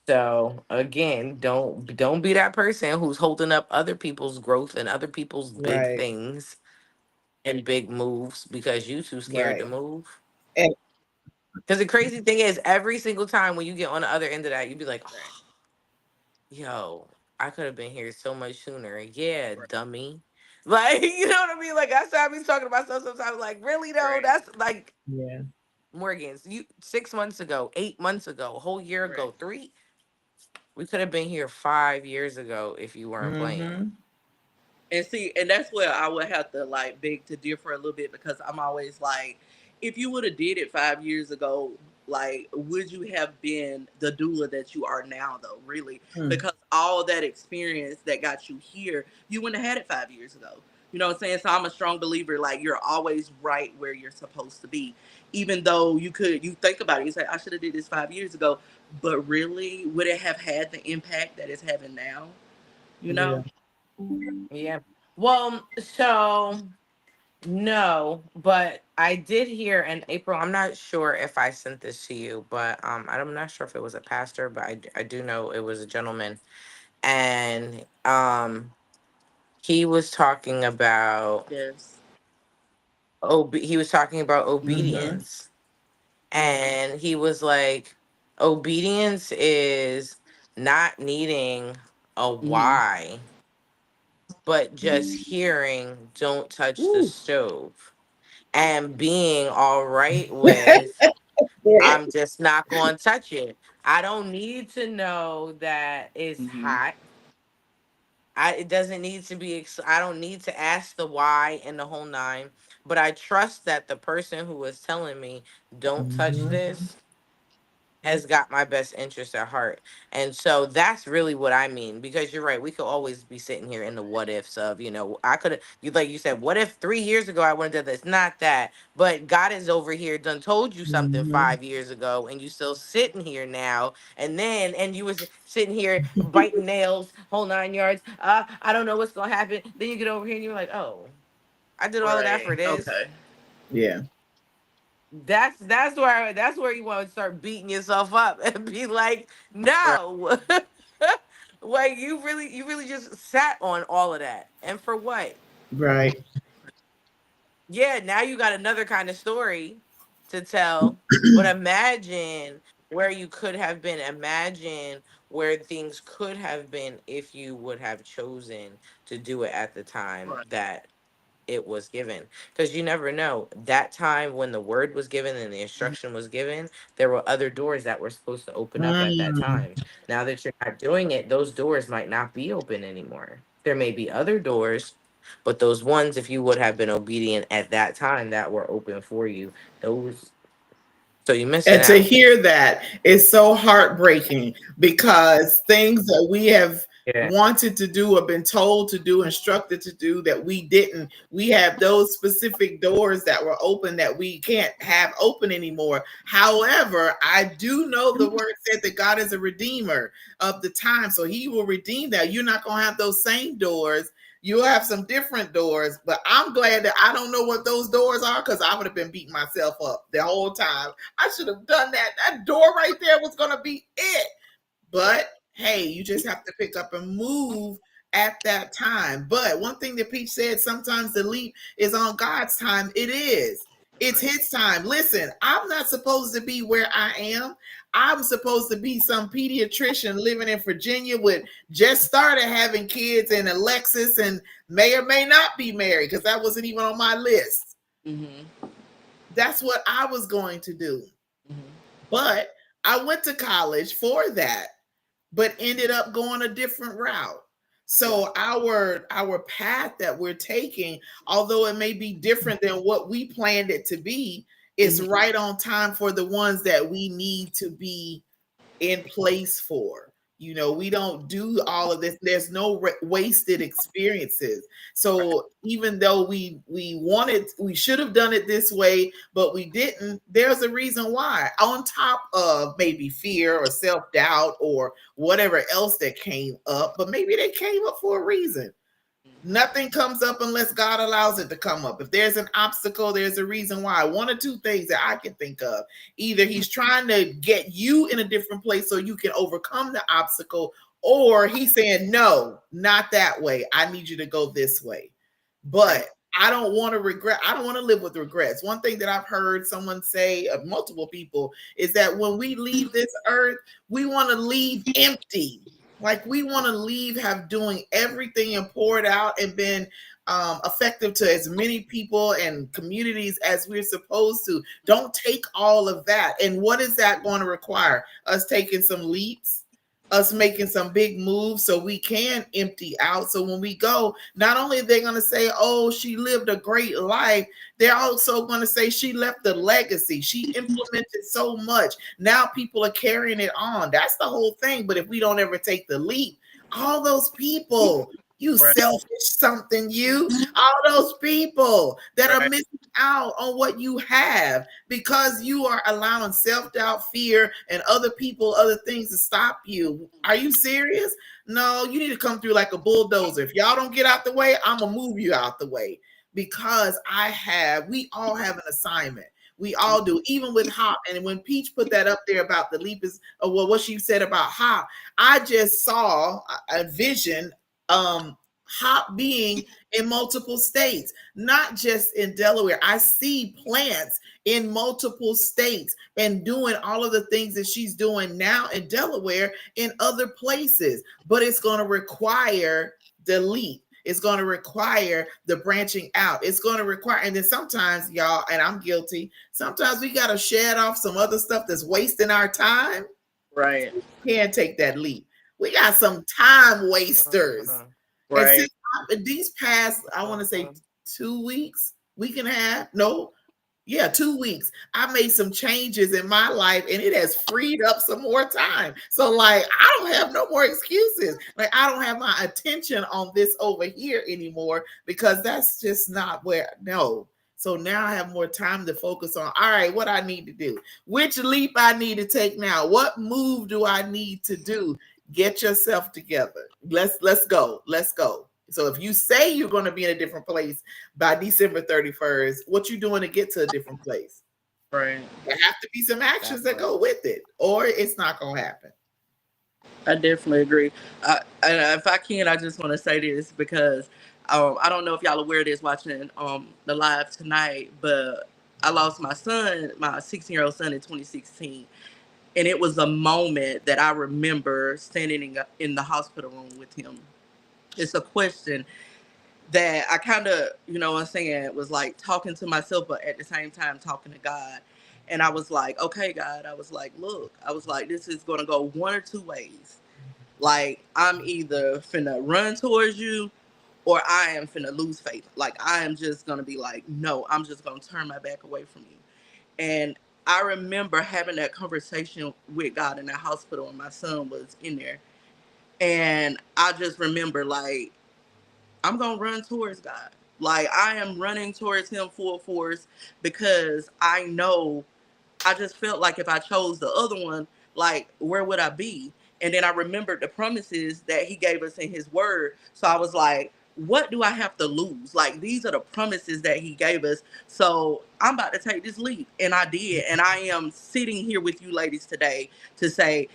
So again, don't be that person who's holding up other people's growth and other people's big Right. things and big moves because you too scared to Right. move. And Because the crazy thing is, every single time when you get on the other end of that, you'd be like, right. oh, yo, I could have been here so much sooner. Yeah, dummy. Like, you know what I mean? Like, that's how I be talking to myself sometimes. Like, really though? Right. That's like yeah. Morgan's. You 6 months ago, 8 months ago, a whole year Right. ago, three. We could have been here 5 years ago if you weren't playing. Mhm. And see, and that's where I would have to like beg to differ a little bit, because I'm always like, if you would have did it 5 years ago, like, would you have been the doula that you are now, though? Really, Mm. because all that experience that got you here, you wouldn't have had it 5 years ago. You know what I'm saying? So I'm a strong believer, like, you're always right where you're supposed to be, even though you think about it, you say, I should have did this 5 years ago, but really, would it have had the impact that it's having now? You Yeah. know? Yeah. Well, so no, but I did hear in April. I'm not sure if I sent this to you, but I'm not sure if it was a pastor, but I do know it was a gentleman, and he was talking about Yes. he was talking about Mm-hmm. obedience, and he was like, obedience is not needing a Mm-hmm. why, but just hearing don't touch the Ooh. stove, and being all right with I'm just not going to touch it. I don't need to know that it's Mm-hmm. hot. It doesn't need to be I don't need to ask the why and the whole nine, but I trust that the person who was telling me don't touch Mm-hmm. this has got my best interest at heart. And so that's really what I mean, because you're right. We could always be sitting here in the what ifs of, I could have, you like you said, what if 3 years ago I would have done this? Not that. But God is over here, done told you something Mm-hmm. 5 years ago, and you still sitting here now. And you was sitting here biting nails, whole 9 yards. I don't know what's going to happen. Then you get over here and you're like, oh, I did all of that Right. for this. Okay. Yeah. That's where you want to start beating yourself up and be like, Right. no. Like you really just sat on all of that. And for what? Right. Yeah, now you got another kind of story to tell. But imagine where you could have been. Imagine where things could have been if you would have chosen to do it at the time Right. that it was given, because you never know that time when the word was given and the instruction was given, there were other doors that were supposed to open up at that Mm. time. Now that you're not doing it, those doors might not be open anymore. There may be other doors, but those ones, if you would have been obedient at that time, that were open for you, those, so you missing And to out. hear that is so heartbreaking, because things that we have Yeah. wanted to do or been told to do, instructed to do, that we didn't. We have those specific doors that were open that we can't have open anymore. However, I do know the word said that God is a redeemer of the time. So he will redeem that. You're not going to have those same doors. You'll have some different doors, but I'm glad that I don't know what those doors are, because I would have been beating myself up the whole time. I should have done that. That door right there was going to be it. But hey, you just have to pick up and move at that time. But one thing that Peach said, sometimes the leap is on God's time. It is. It's Right. his time. Listen, I'm not supposed to be where I am. I'm supposed to be some pediatrician living in Virginia with just started having kids and Alexis, and may or may not be married, because that wasn't even on my list. Mm-hmm. That's what I was going to do. Mm-hmm. But I went to college for that, but ended up going a different route. Right. So our path that we're taking, although it may be different than what we planned it to be, is Mm-hmm. right on time for the ones that we need to be in place for. We don't do all of this. There's no wasted experiences. So even though we wanted, we should have done it this way, but we didn't. There's a reason why. On top of maybe fear or self doubt or whatever else that came up, but maybe they came up for a reason. Nothing comes up unless God allows it to come up. If there's an obstacle, there's a reason why. One or two things that I can think of. Either he's trying to get you in a different place so you can overcome the obstacle, or he's saying, no, not that way. I need you to go this way. Right. But I don't want to regret. I don't want to live with regrets. One thing that I've heard someone say, of multiple people, is that when we leave this earth, we want to leave empty. Like we want to leave, have doing everything and poured out and been effective to as many people and communities as we're supposed to. Don't take all of that. And what is that going to require? Us taking some leaps, us making some big moves so we can empty out. So when we go, not only are they going to say, oh, she lived a great life, they're also going to say she left a legacy. She implemented so much. Now people are carrying it on. That's the whole thing. But if we don't ever take the leap, all those people, you Right. selfish something, all those people that are Right. missing out on what you have because you are allowing self-doubt, fear, and other people, other things to stop you. Are you serious? No, you need to come through like a bulldozer. If y'all don't get out the way, I'm gonna move you out the way because we all have an assignment. We all do, even with Hop. And when Peach put that up there about the leap is, well, what she said about Hop, I just saw a vision, Hop being in multiple states, not just in Delaware. I see plants in multiple states and doing all of the things that she's doing now in Delaware in other places. But it's going to require the leap. It's going to require the branching out. It's going to require, and then sometimes, y'all, and I'm guilty, sometimes we got to shed off some other stuff that's wasting our time. Right. Can't take that leap. We got some time wasters. And Right. since these past, I want to say 2 weeks, week and a half, no, yeah, 2 weeks, I made some changes in my life and it has freed up some more time. So, like, I don't have no more excuses. Like, I don't have my attention on this over here anymore because that's just not where, no. So now I have more time to focus on, all right, what I need to do, which leap I need to take now, what move do I need to do? Get yourself together. Let's go. Let's go. So if you say you're going to be in a different place by December 31st, what you doing to get to a different place? Right. There have to be some actions that go with it, or it's not going to happen. I definitely agree. And if I can, I just want to say this because I don't know if y'all aware of this watching the live tonight, but I lost my son, my 16-year-old son, in 2016. And it was a moment that I remember standing in the hospital room with him. It's a question that I kind of, you know what I'm saying, was like talking to myself, but at the same time talking to God. And I was like, okay, God, I was like, look, I was like, this is going to go one or two ways. Like, I'm either finna run towards you or I am finna lose faith. Like, I am just going to be like, no, I'm just going to turn my back away from you. And I remember having that conversation with God in the hospital when my son was in there. And I just remember, like, I'm going to run towards God. Like, I am running towards him full force because I know, I just felt like if I chose the other one, like, where would I be? And then I remembered the promises that he gave us in his word. So I was like, what do I have to lose? Like, these are the promises that he gave us. So I'm about to take this leap. And I did. And I am sitting here with you ladies today to say,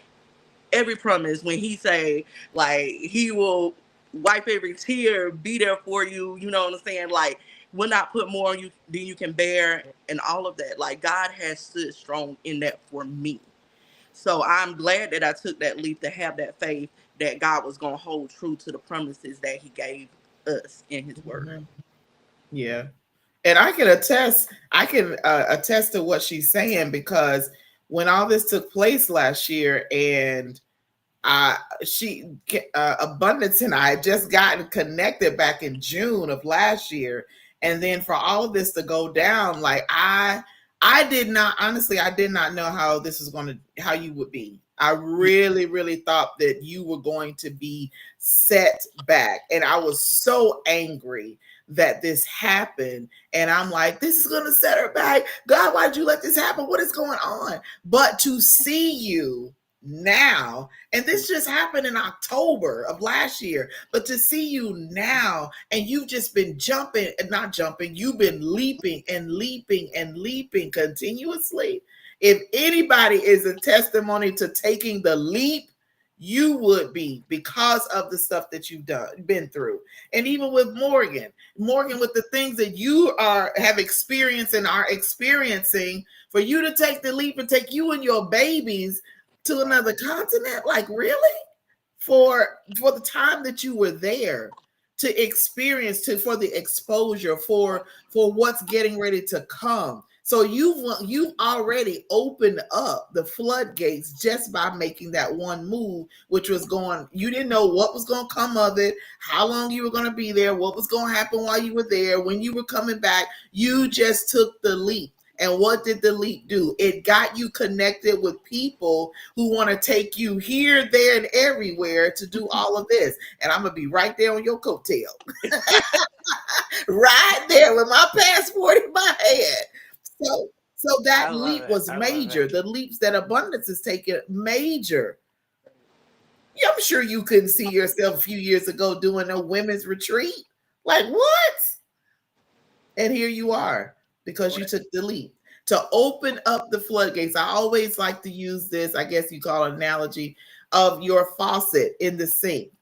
every promise when he say, like, he will wipe every tear, be there for you, you know what I'm saying? Like, will not put more on you than you can bear, and all of that. Like, God has stood strong in that for me. So I'm glad that I took that leap to have that faith that God was going to hold true to the promises that he gave us in his word. Mm-hmm. Yeah. And I can attest to what she's saying because when all this took place last year and Abundance and I had just gotten connected back in June of last year, and then for all of this to go down, like I did not, honestly, I did not know how you would be. I really, really thought that you were going to be set back, and I was so angry that this happened, and I'm like, this is going to set her back. God, why did you let this happen? What is going on? But to see you now, and this just happened in October of last year, but to see you now and you've just been not jumping, you've been leaping and leaping and leaping continuously. If anybody is a testimony to taking the leap, you would be, because of the stuff that you've been through. And even with Morgan, with the things that you have experienced and are experiencing, for you to take the leap and take you and your babies to another continent, like, really? For the time that you were there to experience, for the exposure, for what's getting ready to come. So you've already opened up the floodgates just by making that one move, which was going. You didn't know what was going to come of it, how long you were going to be there, what was going to happen while you were there, when you were coming back. You just took the leap. And what did the leap do? It got you connected with people who want to take you here, there, and everywhere to do all of this. And I'm gonna be right there on your coattail, right there with my passport in my hand. So I that love leap it. was I love major. it. The leaps that abundance is taking major. Yeah, I'm sure you couldn't see yourself a few years ago doing a women's retreat. Like what? And here you are because you Right. took the leap to open up the floodgates. I always like to use this, I guess you call it an analogy of your faucet in the sink.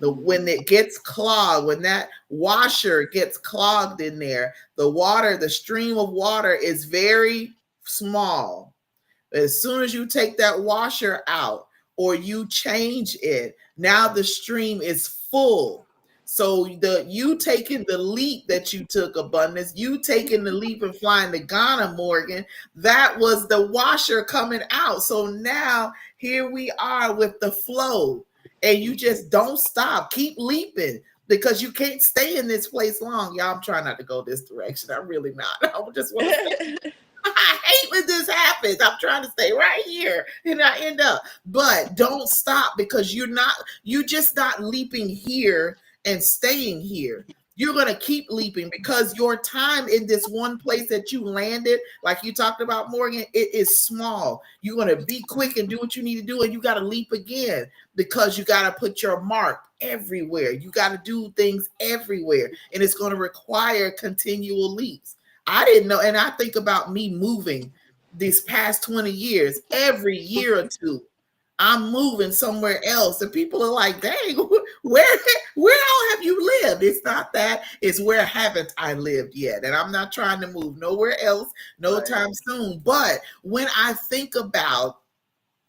When it gets clogged, when that washer gets clogged in there, the water, the stream of water is very small. As soon as you take that washer out or you change it, now the stream is full. So the you taking the leap that you took, abundance, you taking the leap and flying to Ghana, Morgan, that was the washer coming out. So now here we are with the flow. And you just don't stop. Keep leaping because you can't stay in this place long. Y'all, I'm trying not to go this direction. I'm really not. I just want to I hate when this happens. I'm trying to stay right here and I end up. But don't stop because you're just not leaping here and staying here. You're going to keep leaping because your time in this one place that you landed, like you talked about, Morgan, it is small. You're going to be quick and do what you need to do, and you got to leap again because you got to put your mark everywhere. You got to do things everywhere, and it's going to require continual leaps. I didn't know. And I think about me moving these past 20 years, every year or two, I'm moving somewhere else. And people are like, dang, where all have you lived? It's not that, it's where haven't I lived yet? And I'm not trying to move nowhere else, no Right. time soon. But when I think about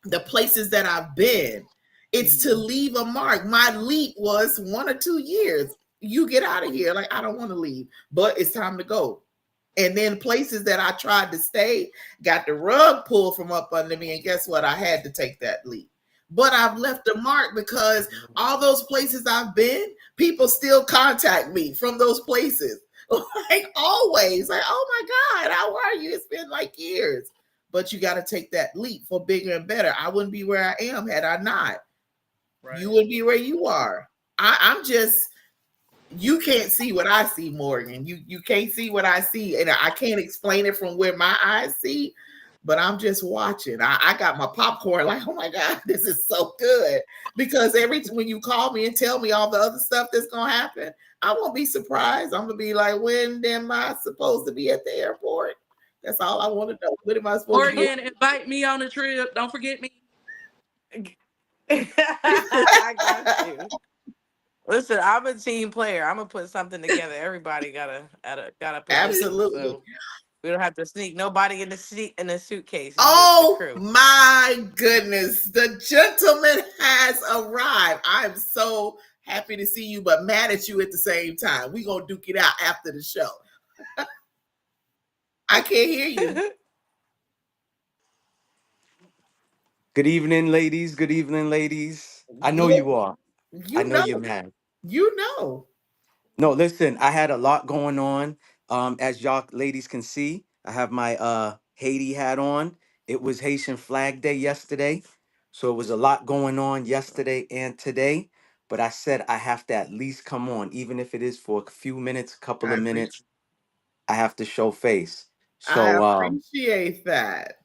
the places that I've been, it's to leave a mark. My leap was 1 or 2 years. You get out of here. Like, I don't want to leave, but it's time to go. And then places that I tried to stay got the rug pulled from up under me. And guess what? I had to take that leap. But I've left a mark because all those places I've been, people still contact me from those places. Like always. Like, oh my God, how are you? It's been like years. But you got to take that leap for bigger and better. I wouldn't be where I am had I not. Right. You wouldn't be where you are. I'm just, you can't see what I see, Morgan. You can't see what I see, and I can't explain it from where my eyes see. But I'm just watching. I got my popcorn, like, oh my God, this is so good. Because when you call me and tell me all the other stuff that's gonna happen, I won't be surprised. I'm gonna be like, when am I supposed to be at the airport? That's all I want to know. When am I supposed to be? Morgan, invite me on the trip. Don't forget me. I got you. Listen, I'm a team player. I'm gonna put something together. Everybody gotta put in, Absolutely. so we don't have to sneak nobody in the seat in the suitcase. It's just the Oh crew. my goodness. The gentleman has arrived. I'm so happy to see you, but mad at you at the same time. We're going to duke it out after the show. I can't hear you. Good evening, ladies. Good evening, ladies. I know Look, you are. I you know you're know, mad. you know. No, listen, I had a lot going on. As y'all ladies can see, I have my Haiti hat on. It was Haitian Flag Day yesterday. So it was a lot going on yesterday and today. But I said I have to at least come on, even if it is for a few minutes, a couple I of appreciate minutes. I have to show face. I So appreciate that.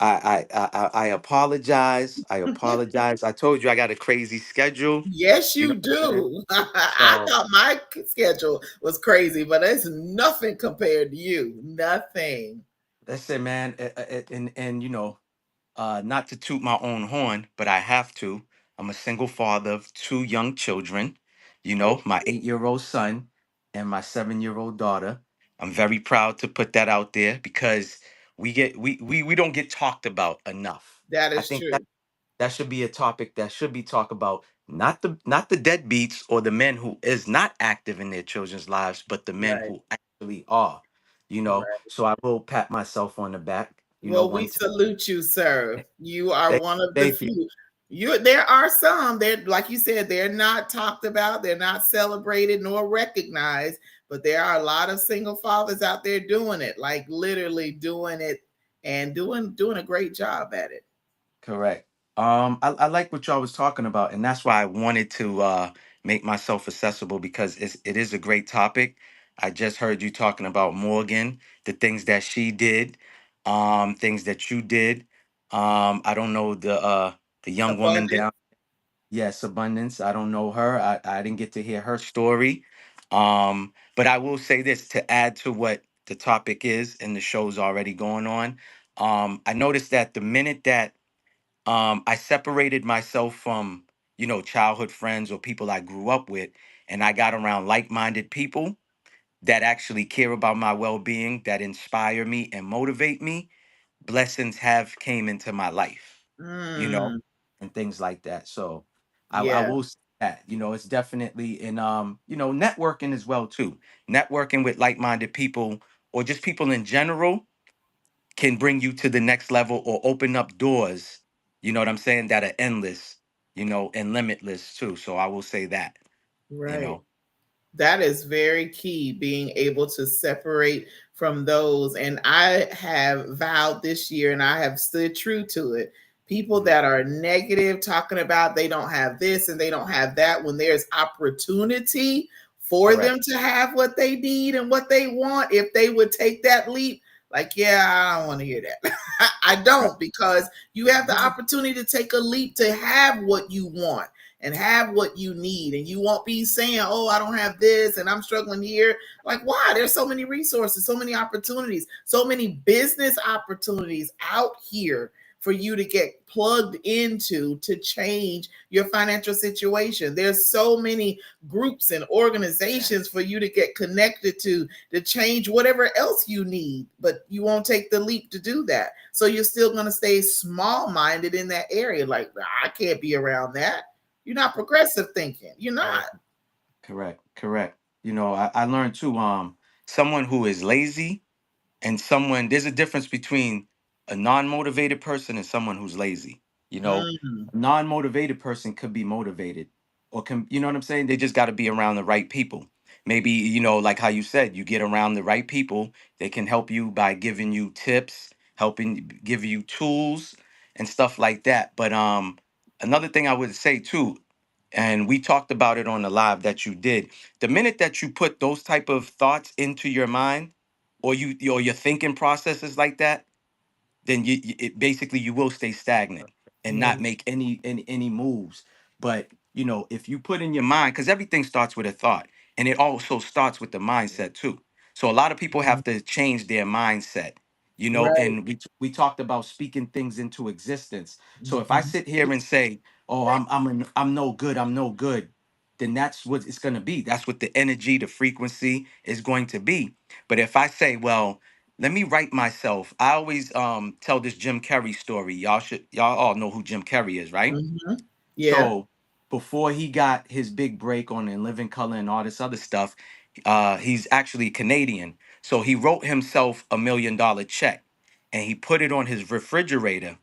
I apologize. I apologize. I told you I got a crazy schedule. Yes, You know you what I'm saying? do. I So thought my schedule was crazy, but it's nothing compared to you. Nothing. listen, man, and not to toot my own horn, but I have to. I'm a single father of two young children. Oh, My 8-year-old son and my 7-year-old daughter. I'm very proud to put that out there because we don't get talked about enough. that I is think true. that should be a topic that should be talked about, not the deadbeats or the men who is not active in their children's lives, but the men Right. who actually are. you know. Right. So I will pat myself on the back, Well, we one time. salute you, sir. You are Thank, one of the thank you. few. There are some, they're like you said, they're not talked about, they're not celebrated nor recognized, but there are a lot of single fathers out there doing it, like literally doing it and doing a great job at it. Correct. I like what y'all was talking about, and that's why I wanted to make myself accessible because it is a great topic. I just heard you talking about Morgan, the things that she did, things that you did. I don't know the young woman Abundant. down. Yes, Abundance. I don't know her. I didn't get to hear her story. But I will say this to add to what the topic is, and the show's already going on. I noticed that the minute that I separated myself from, childhood friends or people I grew up with, and I got around like-minded people that actually care about my well-being, that inspire me and motivate me. Blessings have came into my life, you know, Mm, and things like that. So I yeah. will say that, it's definitely in networking as well too. Networking with like-minded people or just people in general can bring you to the next level or open up doors, you know what I'm saying, that are endless, and limitless too. So I will say that, you Right. know. That is very key, being able to separate from those. And I have vowed this year, and I have stood true to it. People Mhm. that are negative, talking about they don't have this and they don't have that, when there's opportunity for them Correct. to have what they need and what they want, if they would take that leap, like, yeah, I don't want to hear that. I Right. don't, because you have the opportunity to take a leap to have what you want and have what you need. And you won't be saying, oh, I don't have this and I'm struggling here. Like, why? There's so many resources, so many opportunities, so many business opportunities out here for you to get plugged into to change your financial situation. There's so many groups and organizations Yes. for you to get connected to change whatever else you need, but you won't take the leap to do that. So you're still going to stay small minded in that area. Like, I can't be around that. You're not progressive thinking. You're not. Correct. Correct. I learned too, someone who is lazy and someone there's a difference between a non-motivated person and someone who's lazy. Mm, A non-motivated person could be motivated or can, you know what I'm saying, they just got to be around the right people. Maybe, like how you said, you get around the right people, they can help you by giving you tips, helping give you tools and stuff like that. But another thing I would say too, and we talked about it on the live that you did, the minute that you put those type of thoughts into your mind, or or your thinking processes like that, then basically you will stay stagnant and yeah. not make any moves. But if you put in your mind, because everything starts with a thought, and it also starts with the mindset too. So a lot of people have to change their mindset. Right. And we talked about speaking things into existence. So if I Mhm. sit here and say, "Oh, I'm no good, I'm no good," then that's what it's going to be. That's what the energy, the frequency is going to be. But if I say, "Well, let me write myself." I always tell this Jim Carrey story. Y'all all know who Jim Carrey is, right? Mhm. Yeah. So before he got his big break on In Living Color and all this other stuff, he's actually Canadian. So he wrote himself $1 million check and he put it on his refrigerator,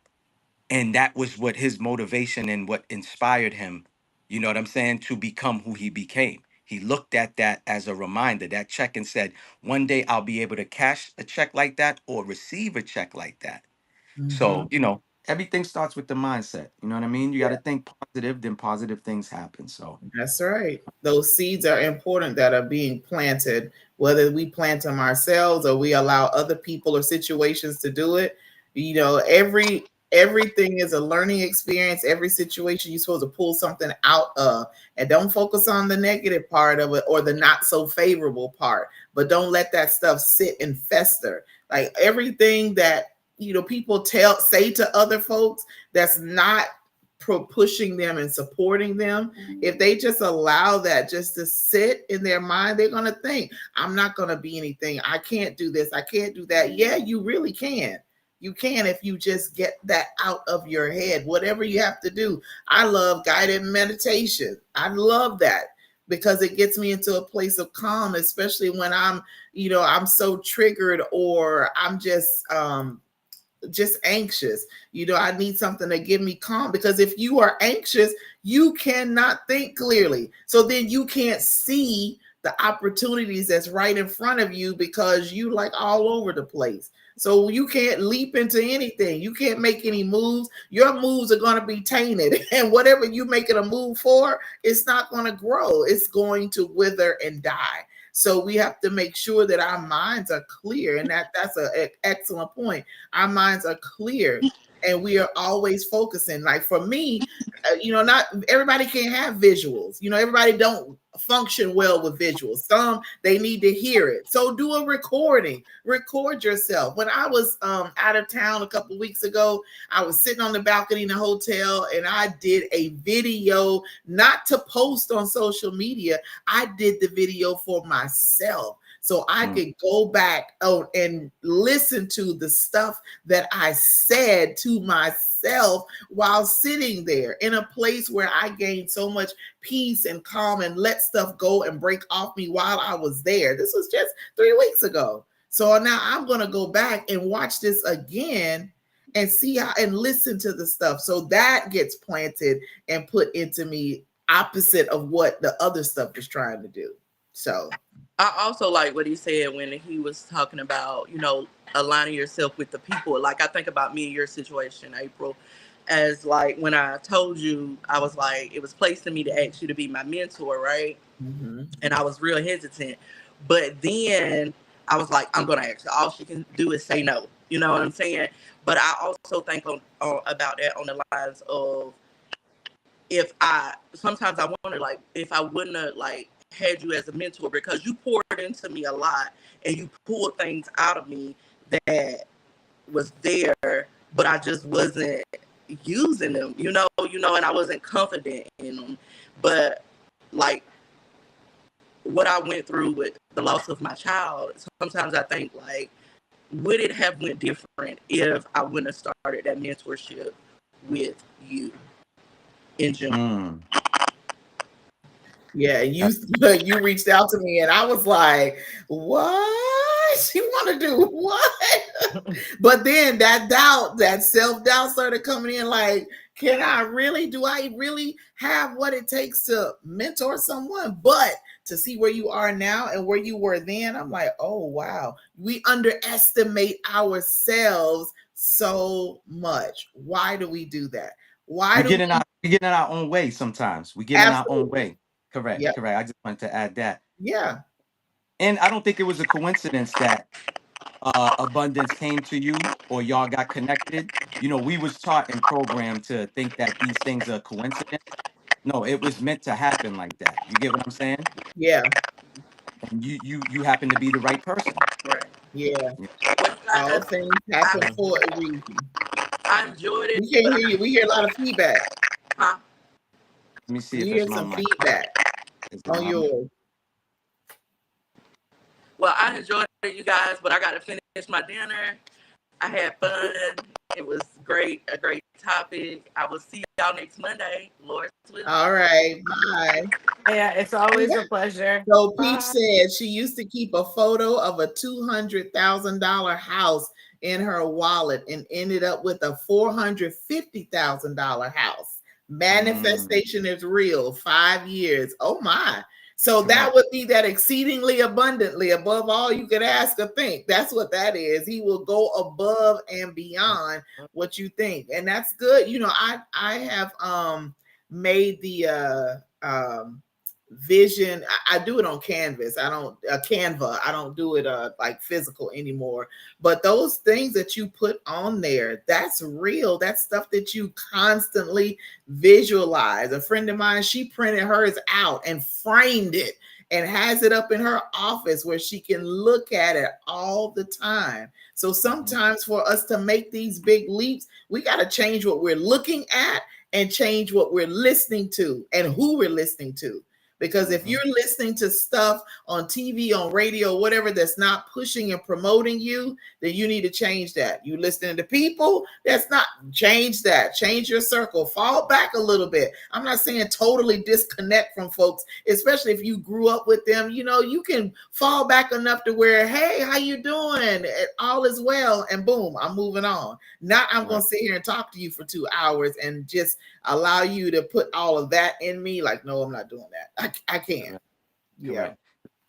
and that was what his motivation and what inspired him, you know what I'm saying, to become who he became. He looked at that as a reminder, that check, and said, one day I'll be able to cash a check like that or receive a check like that. So Mhm. everything starts with the mindset, you know what I mean? You got to Yeah. think positive, then positive things happen. So That's right. Those seeds are important that are being planted, whether we plant them ourselves or we allow other people or situations to do it. Everything is a learning experience. Every situation you're supposed to pull something out of, and don't focus on the negative part of it or the not so favorable part, but don't let that stuff sit and fester. Like everything that people say to other folks that's not pushing them and supporting them, if they just allow that just to sit in their mind, they're going to think, I'm not going to be anything, I can't do this, I can't do that. Yeah, you really can. You can, if you just get that out of your head, whatever you have to do. I love guided meditation. I love that. because it gets me into a place of calm, especially when I'm so triggered, or I'm just anxious. I need something to give me calm, because if you are anxious, you cannot think clearly. So then you can't see the opportunities that's right in front of you, because you like all over the place. So you can't leap into anything. You can't make any moves. Your moves are going to be tainted. And whatever you making a move for, it's not going to grow. It's going to wither and die. So we have to make sure that our minds are clear. And that's an excellent point. Our minds are clear, and we are always focusing. Like for me, not everybody can have visuals. Everybody don't function well with visuals. Some, they need to hear it. So do a recording. Record yourself. When I was out of town a couple of weeks ago, I was sitting on the balcony in a hotel, and I did a video, not to post on social media. I did the video for myself, so I could go back and listen to the stuff that I said to myself while sitting there in a place where I gained so much peace and calm, and let stuff go and break off me while I was there. This was just 3 weeks ago. So now I'm going to go back and watch this again and see how, and listen to the stuff. So that gets planted and put into me, opposite of what the other stuff is trying to do. So I also like what he said when he was talking about, aligning yourself with the people. Like, I think about me and your situation, April, as like when I told you, I was like, it was placed in me to ask you to be my mentor, right? mm-hmm. And I was real hesitant. But then I was like, I'm going to ask her. All she can do is say no. You know what I'm saying? But I also think about that on the lines of, sometimes I wonder, like, if I wouldn't have, like, had you as a mentor, because you poured into me a lot and you pulled things out of me that was there, but I just wasn't using them, and I wasn't confident in them. But like what I went through with the loss of my child, sometimes I think, like, would it have went different if I wouldn't have started that mentorship with you in June? Yeah, you reached out to me, and I was like, what? She want to do what? But then that self-doubt started coming in, like, do I really have what it takes to mentor someone? But to see where you are now and where you were then, I'm like, oh wow, we underestimate ourselves so much. Why do we do that? We get in our own way sometimes. We get in our own way. Correct. Yep. I just wanted to add that. Yeah. And I don't think it was a coincidence that abundance came to you or y'all got connected. We was taught and programmed to think that these things are coincidence. No, it was meant to happen like that. You get what I'm saying? Yeah. And you happen to be the right person. Right. Yeah. Well, All things happen for a reason. I enjoyed it. We can't hear you. We hear a lot of feedback. Huh? Let me see We if hear it's my some mic. feedback on yours. Well, I enjoyed it, you guys, but I got to finish my dinner. I had fun. It was great, a great topic. I will see y'all next Monday. Lord's willing. All right. Bye. Yeah, it's always a pleasure. So Peach Bye. said she used to keep a photo of a $200,000 house in her wallet and ended up with a $450,000 house. Manifestation is real. 5 years. Oh my. So that would be that exceedingly abundantly above all you could ask or think. That's what that is. He will go above and beyond what you think. And that's good. I have made the vision. I do it on canvas. I don't Canva. I don't do it like physical anymore. But those things that you put on there, that's real. That's stuff that you constantly visualize. A friend of mine, she printed hers out and framed it and has it up in her office where she can look at it all the time. So sometimes for us to make these big leaps, we got to change what we're looking at and change what we're listening to and who we're listening to. Because if Mm-hmm. you're listening to stuff on TV, on radio, whatever, that's not pushing and promoting you, then you need to change that. You listening to people that's not, change that. Change your circle. Fall back a little bit. I'm not saying totally disconnect from folks, especially if you grew up with them. You know, you can fall back enough to where, hey, how you doing? All is well, and boom, I'm moving on. Not I'm gonna Right. sit here and talk to you for 2 hours and just allow you to put all of that in me. Like, no, I'm not doing that. I can't. Correct. Yeah. Correct.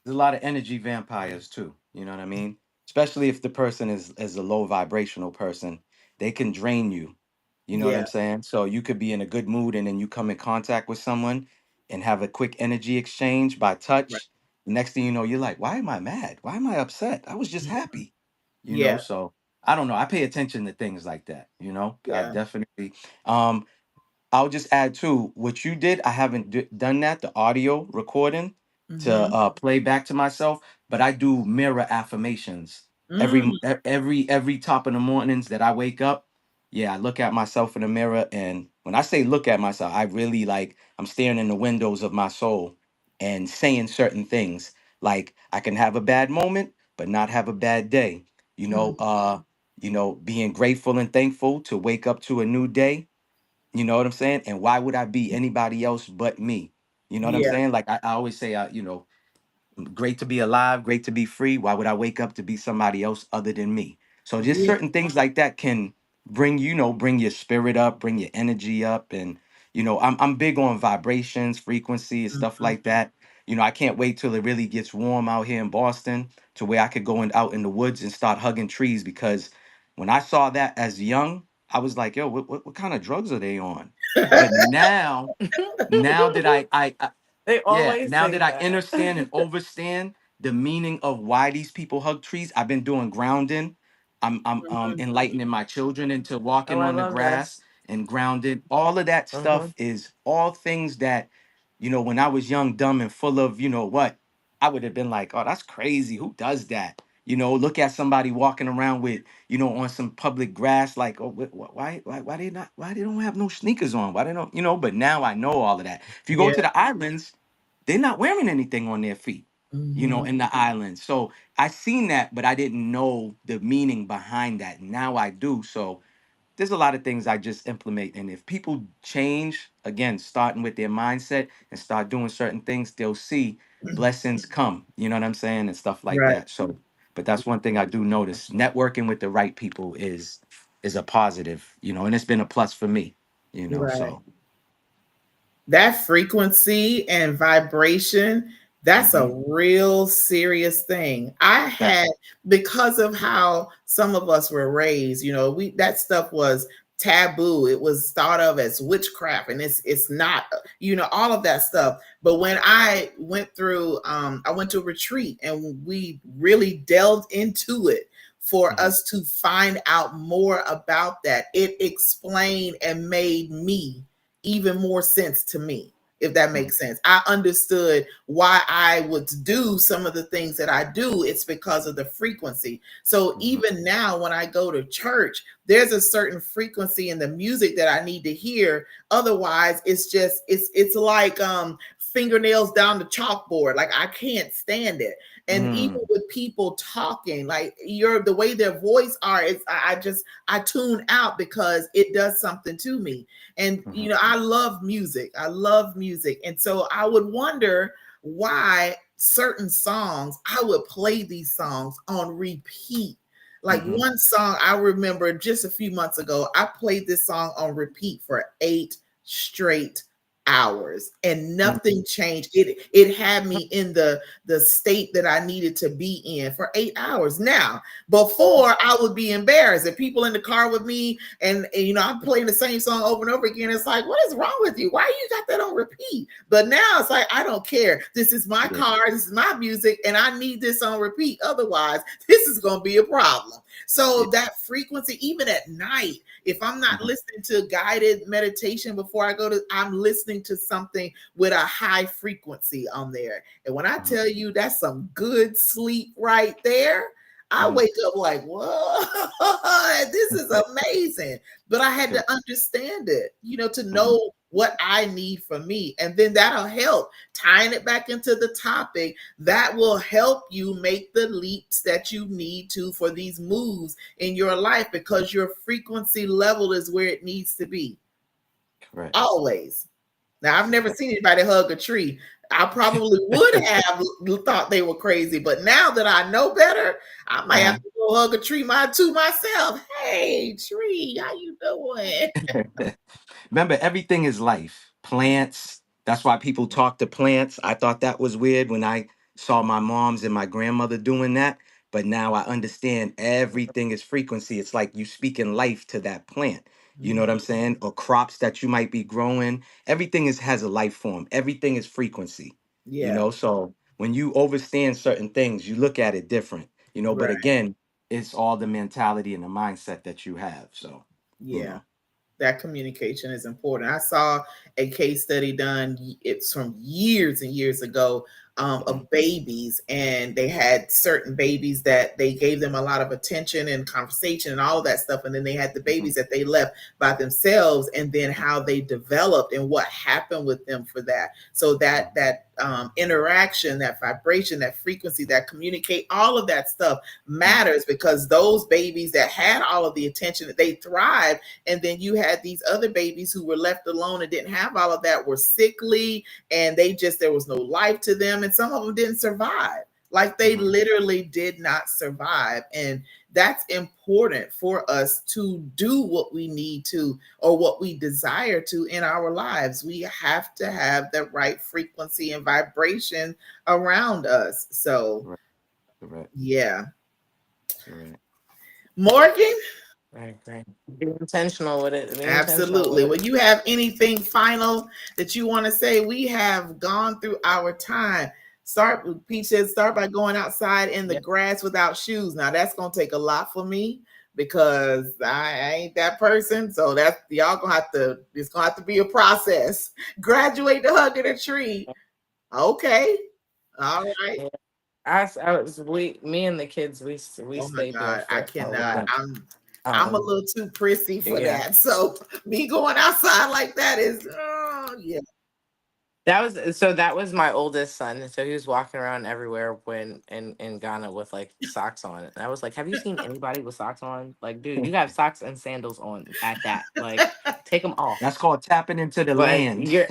There's a lot of energy vampires too. You know what I mean? Especially if the person is a low vibrational person, they can drain you. You know what Yeah. I'm saying? So you could be in a good mood and then you come in contact with someone and have a quick energy exchange by Right. touch. The next thing you know, you're like, why am I mad? Why am I upset? I was just happy. You know, Yeah. so I don't know. I pay attention to things like that, you know? I Yeah. definitely um I'll just add too, what you did, I haven't done that, the audio recording to Mm-hmm. play back to myself, but I do mirror affirmations Mm, every top of the mornings that I wake up. Yeah, I look at myself in the mirror, and when I say look at myself, I really like I'm staring in the windows of my soul and saying certain things. Like I can have a bad moment, but not have a bad day. You know, mm, being grateful and thankful to wake up to a new day. You know what I'm saying? And why would I be anybody else but me? You know what I'm yeah. saying? Like I always say, great to be alive, great to be free. Why would I wake up to be somebody else other than me? So just Yeah. certain things like that can bring, bring your spirit up, bring your energy up. And, I'm big on vibrations, frequency, and stuff Mhm. like that. I can't wait till it really gets warm out here in Boston to where I could go out in the woods and start hugging trees because when I saw that as young, I was like, yo, what kind of drugs are they on? But now that I They yeah, always now say that I that. understand and overstand the meaning of why these people hug trees, I've been doing grounding. I'm Mhm. enlightening my children into Oh, walking I on the love grass this. and grounded. All of that Hmm. stuff is all things that, when I was young, dumb, and full of, what, I would have been like, oh, that's crazy. Who does that? Look at somebody walking around with, on some public grass, like, oh, why they not, why they don't have no sneakers on? Why they don't, but now I know all of that. If you go Yeah. to the islands, they're not wearing anything on their feet, Mhm. in the islands. So I seen that, but I didn't know the meaning behind that. Now I do. So there's a lot of things I just implement. And if people change, again, starting with their mindset and start doing certain things, they'll see blessings come. You know what I'm saying? And stuff like Right. that. So, but that's one thing I do notice. Networking with the right people is a positive, and it's been a plus for me, Right. so That frequency and vibration, that's a mhm, real serious thing. I that had, because of how some of us were raised, we, that stuff was taboo. It was thought of as witchcraft, and it's not, all of that stuff. But when I went through, I went to a retreat and we really delved into it for mhm, us to find out more about that. It explained and made me even more sense to me, if that mhm, makes sense. I understood why I would do some of the things that I do. It's because of the frequency. So mhm, even now, when I go to church, there's a certain frequency in the music that I need to hear. Otherwise, it's like fingernails down the chalkboard. Like I can't stand it. And even mm, with people talking, like the way their voice are, I tune out because it does something to me. And mhm, I love music. I love music. And so I would wonder why certain songs, I would play these songs on repeat. Like mhm, one song I remember just a few months ago, I played this song on repeat for 8 straight hours and mhm, nothing changed. It had me in the state that I needed to be in for 8 hours. Now, before I would be embarrassed if people in the car with me and I'm playing the same song over and over again. It's like, what is wrong with you? Why you got that on repeat? But now it's like, I don't care. This is my yeah, car, this is my music, and I need this on repeat. Otherwise, this is going to be a problem. yeah, So that frequency, even at night, if I'm not mhm, listening to guided meditation before I go to, I'm listening to something with a high frequency on there. And when I mhm, tell you that's some good sleep right there, I mhm, wake up like, whoa, this is amazing. But I had sure, to understand it, to mhm, know what I need for me. And then that'll help tying it back into the topic. That will help you make the leaps that you need to for these moves in your life because your frequency level is where it needs to be. Correct. Always. Now, I've never Correct. seen anybody hug a tree. I probably would have thought they were crazy, but now that I know better, I might have Uh-huh. to go hug a tree to myself. Hey, tree, how you doing? Remember, everything is life. Plants. That's why people talk to plants. I thought that was weird when I saw my mom's and my grandmother doing that. But now I understand everything is frequency. It's like you speaking life to that plant. You know what I'm saying? Or crops that you might be growing. Everything is has a life form. Everything is frequency. You Yeah, know, so when you understand certain things, you look at it different. You know, but right. again, it's all the mentality and the mindset that you have. So, you Yeah. know. That communication is important. I saw a case study done, it's from years and years ago, Mhm. of babies, and they had certain babies that they gave them a lot of attention and conversation and all of that stuff. And then they had the babies Mhm. that they left by themselves, and then how they developed and what happened with them for that. So that interaction, that vibration, that frequency, that communicate, all of that stuff Mhm. matters because those babies that had all of the attention, that they thrived, and then you had these other babies who were left alone and didn't have all of that, were sickly, and they just, there was no life to them. And some of them didn't survive. Like they Mhm. literally did not survive. And that's important for us to do what we need to or what we desire to in our lives. We have to have the right frequency and vibration around us. So, Correct. Correct. yeah. Correct. Morgan, Right, right. Be intentional with it. Be intentional absolutely. with Well, it. you have anything final that you want to say? We have gone through our time. Pete says, start by going outside in the Yep. grass without shoes. Now, that's going to take a lot for me because I ain't that person. So that's, y'all gonna have to, it's gonna have to be a process. Graduate to hugging a tree. Okay. All right. Yeah. I was me and the kids we Oh my stay God, I barefoot all the cannot. time. I'm a Um, little too prissy for yeah. that. So me going outside like that is, oh yeah. That was my oldest son. So he was walking around everywhere when in Ghana with like socks on. And I was like, "Have you seen anybody with socks on? Like, dude, you have socks and sandals on at that. Like, take them That's off." called tapping into the But land. you're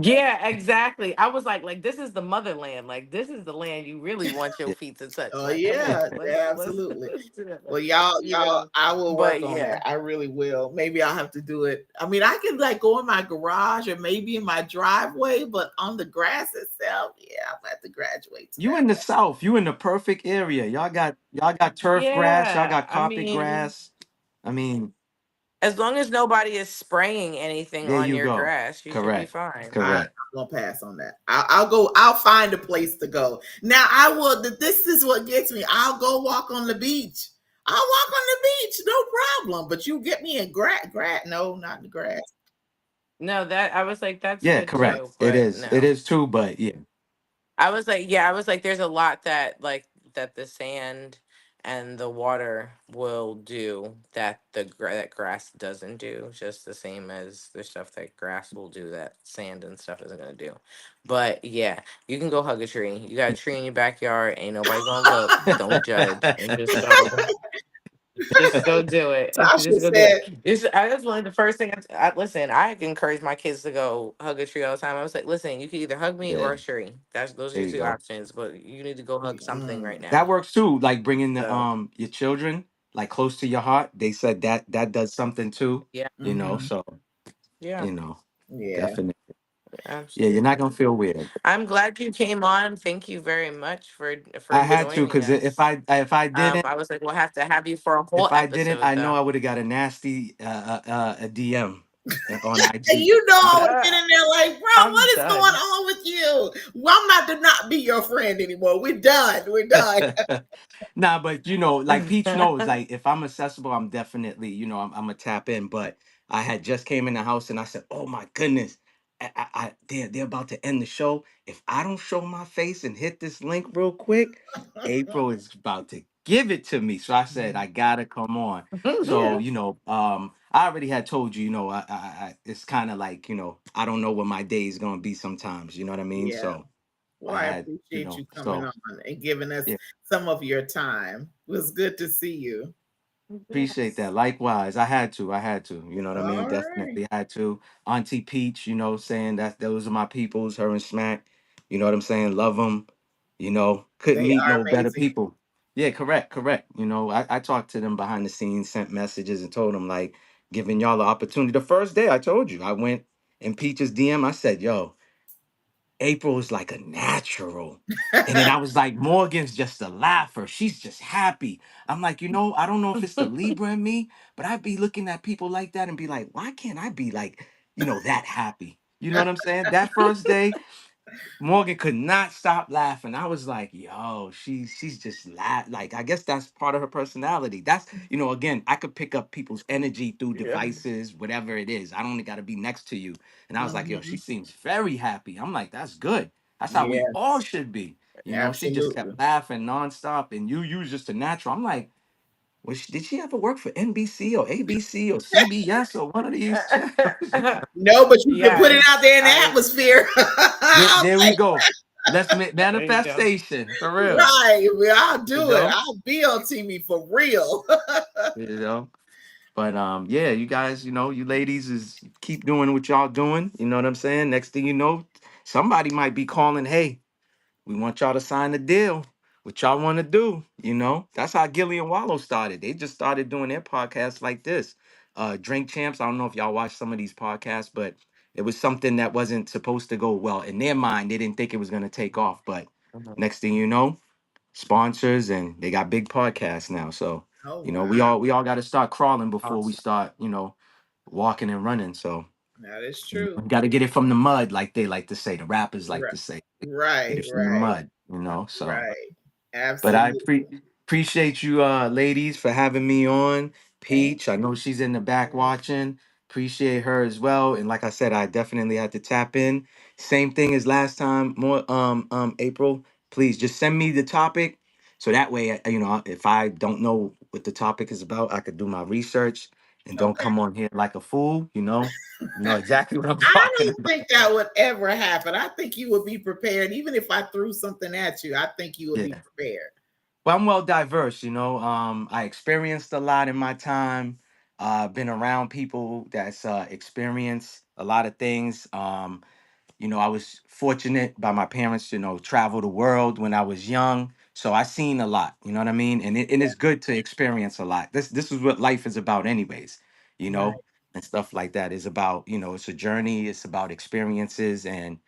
yeah, exactly. I was like, this is the motherland. Like, this is the land you really want your Yeah. feet to touch. Oh Like, come on, yeah, yeah, absolutely. let's do that. Well, You know. I will work But on yeah, that. I really will. Maybe I'll have to do it. I mean, I can like go in my garage or maybe in my driveway, but on the grass itself, yeah, I'm gonna have to graduate to You that. in the South. You in the perfect area. Y'all got turf grass. Y'all yeah. got I carpet mean, grass. I mean, as long as nobody is spraying anything there on you your go. grass, you should be Correct. fine. I'm Correct. gonna pass on that. I'll go. I'll find a place to go. Now I will. This is what gets me. I'll go walk on the beach. I'll walk on the beach, no problem. But you get me in grass. No, not in the grass. No, that I was like, that's Yeah, good correct. too. It But is. It no. is too, but yeah. I was like, yeah, I was like, there's a lot that that the sand and the water will do that that grass doesn't do, just the same as the stuff that grass will do that sand and stuff isn't gonna do. But yeah, you can go hug a tree. You got a tree in your backyard, ain't nobody gonna look. Don't judge, and just go do it. Tasha Just go do said, it. That's one of the first things. Listen, I encourage my kids to go hug a tree all the time. I was like, listen, you can either hug me Yeah. or a tree. Those are There your you two go. options. But you need to go hug something right mm, That now. works too. Like bringing the So your children like close to your heart. They said that does something too. yeah, You know. hmm So yeah, you know, yeah. definitely. Yeah, you're not absolutely. gonna feel weird. I'm glad you came on. Thank you very much for I had to joining because if us. I didn't. I was like, we'll have to have you for a whole If I didn't, episode I know though. I would have got a nasty a DM on And IG. you know I I would was Uh, sitting there like, bro, I'm what is going done. on with you? Well, I'm not to not be your friend anymore. We're done. We're done. have. Nah, but like Peach knows, like if I'm accessible, I'm definitely, I'm gonna tap in. But I had just came in the house and I said, "Oh my goodness, they're about to end the show. If I don't show my face and hit this link real quick, April is about to give it to me. So I said, I gotta come on. So, I already had told you, it's kind of like, I don't know what my day is gonna be sometimes, you know what I mean? Yeah. So Well, I I had, appreciate you coming so on and giving us yeah, some of your time. It was good to see you. appreciate Yes. that. Likewise, I had to, you know what I mean? All right. Definitely had to. Auntie Peach, saying that those are my peoples, her and Smack, you know what I'm saying? Love them, couldn't They meet are no better amazing. people. Yeah, correct, correct. I talked to them behind the scenes, sent messages and told them like giving y'all the opportunity. The first day I told you, I went in Peach's DM, I said, yo, April is like a natural. And then I was like, Morgan's just a laugher. She's just happy. I'm like, I don't know if it's the Libra in me, but I'd be looking at people like that and be like, why can't I be like, that happy? You know what I'm saying? That first day, Morgan could not stop laughing. I was like, yo, she's just like I guess that's part of her personality. That's again, I could pick up people's energy through Yeah. devices, whatever it is. I don't got to be next to you. And I was like, yo, she Mhm. seems very happy. I'm like, that's good. That's how we all Yes, should be. She just absolutely. kept laughing nonstop, and you was just a natural. I'm like, did she ever work for NBC or ABC or CBS or one of these channels? No, but you can put it Yes. out there in the I. atmosphere. I'll There we take go. Let's make There you go. manifestation for real. right. Well, I'll You do it. know, I'll be on TV for real. you know. But yeah, you guys, you ladies is keep doing what y'all doing. You know what I'm saying? Next thing you know, somebody might be calling, hey, we want y'all to sign a deal. What y'all want to do? That's how Gillian Wallow started. They just started doing their podcasts like this. Drink Champs. I don't know if y'all watch some of these podcasts, but it was something that wasn't supposed to go well. In their mind, they didn't think it was going to take off. But Mhm. next thing you know, sponsors and they got big podcasts now. So, Oh we wow, all got to start crawling before we Awesome. start, walking and running. So, that is true. you got to get it from the mud, like they like to say. The rappers like Right, to say, get right, it from the right, mud. So, right. but I Absolutely. appreciate you, ladies, for having me on. Thank Peach, I know you. she's in the back watching. Appreciate her as well. And like I said, I definitely had to tap in. Same thing as last time. More, April. Please just send me the topic, so that way, if I don't know what the topic is about, I could do my research and don't Okay. come on here like a fool. You know exactly what I'm I talking don't about. think that would ever happen. I think you would be prepared. Even if I threw something at you, I think you would be Yeah. prepared. Well, I'm well diverse, I experienced a lot in my time. Been around people that's experienced a lot of things. I was fortunate by my parents to travel the world when I was young. So I seen a lot, you know what I mean? And Yeah. it's good to experience a lot. This is what life is about anyways, you Right. know, and stuff like that is about, it's a journey, it's about experiences and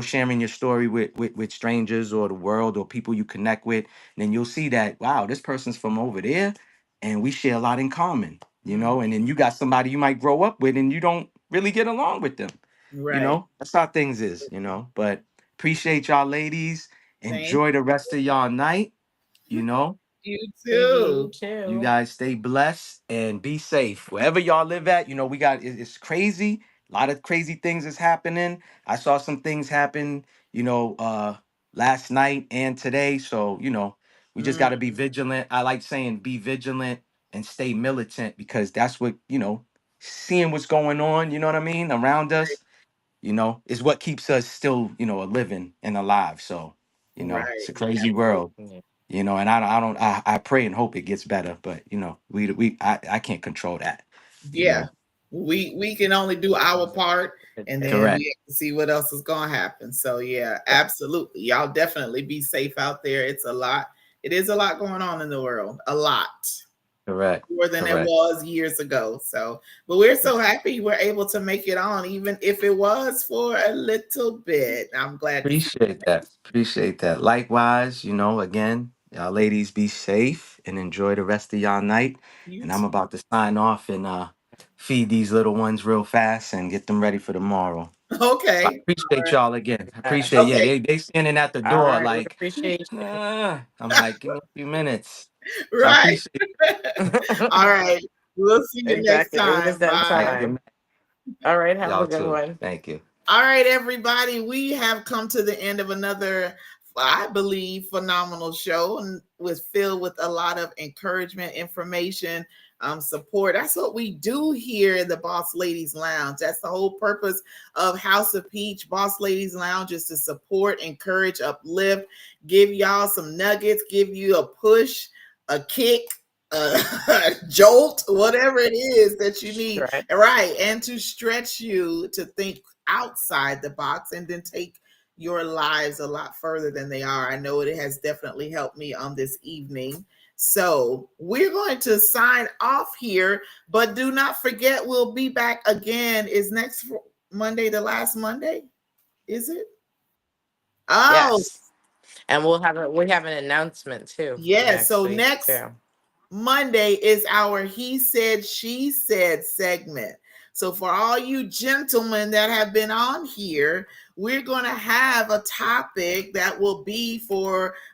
sharing your story with strangers or the world or people you connect with. And then you'll see that, wow, this person's from over there and we share a lot in common, Mhm. and then you got somebody you might grow up with and you don't really get along with them. Right. That's how things is, But appreciate y'all ladies. Thank Enjoy the rest of y'all night, you know. you You too. You too. guys stay blessed and be safe. Wherever y'all live at, we got it's crazy. A lot of crazy things is happening. I saw some things happen, last night and today. So, we just Mm, gotta be vigilant. I like saying be vigilant and stay militant because that's what, seeing what's going on, you know what I mean, around us is what keeps us still, living and alive. So, right. it's a crazy world, Yeah. and I pray and hope it gets better, but I can't control that, you Yeah. know. We can only do our part and then we Correct. have to see what else is gonna happen. So yeah, absolutely. Y'all definitely be safe out there. It's a lot. It is a lot going on in the world. A lot. Correct. More than it Correct. was years ago. So, but we're so happy we're able to make it on, even if it was for a little bit. I'm glad to see Appreciate that. Appreciate that. Likewise, again, y'all ladies be safe and enjoy the rest of y'all night. you And I'm too. about to sign off and feed these little ones real fast and get them ready for tomorrow. So I Okay. appreciate y'all again. I appreciate, Yes. yeah, Okay. they standing at the All door right. We like, appreciate you. I'm like, give me a few minutes. So I Right. appreciate it. All right. We'll see you next Exactly. It was time. that All Bye. right, good time. night. All right. Have a Y'all good too. one. Thank you. All right, everybody. We have come to the end of another I believe, phenomenal show, and was filled with a lot of encouragement, information, support. That's what we do here in the Boss Ladies Lounge. That's the whole purpose of House of Peach, Boss Ladies Lounge, is to support, encourage, uplift, give y'all some nuggets, give you a push, a kick, a jolt, whatever it is that you need, Right. right? And to stretch you to think outside the box and then take your lives a lot further than they are. I know it has definitely helped me on this evening. So we're going to sign off here, but do not forget we'll be back again. Is next Monday the last Monday? Is it? Oh, Yes. And we have an announcement too yes. next So week next too. Monday is our He Said, She Said segment. So, for all you gentlemen that have been on here, we're going to have a topic that will be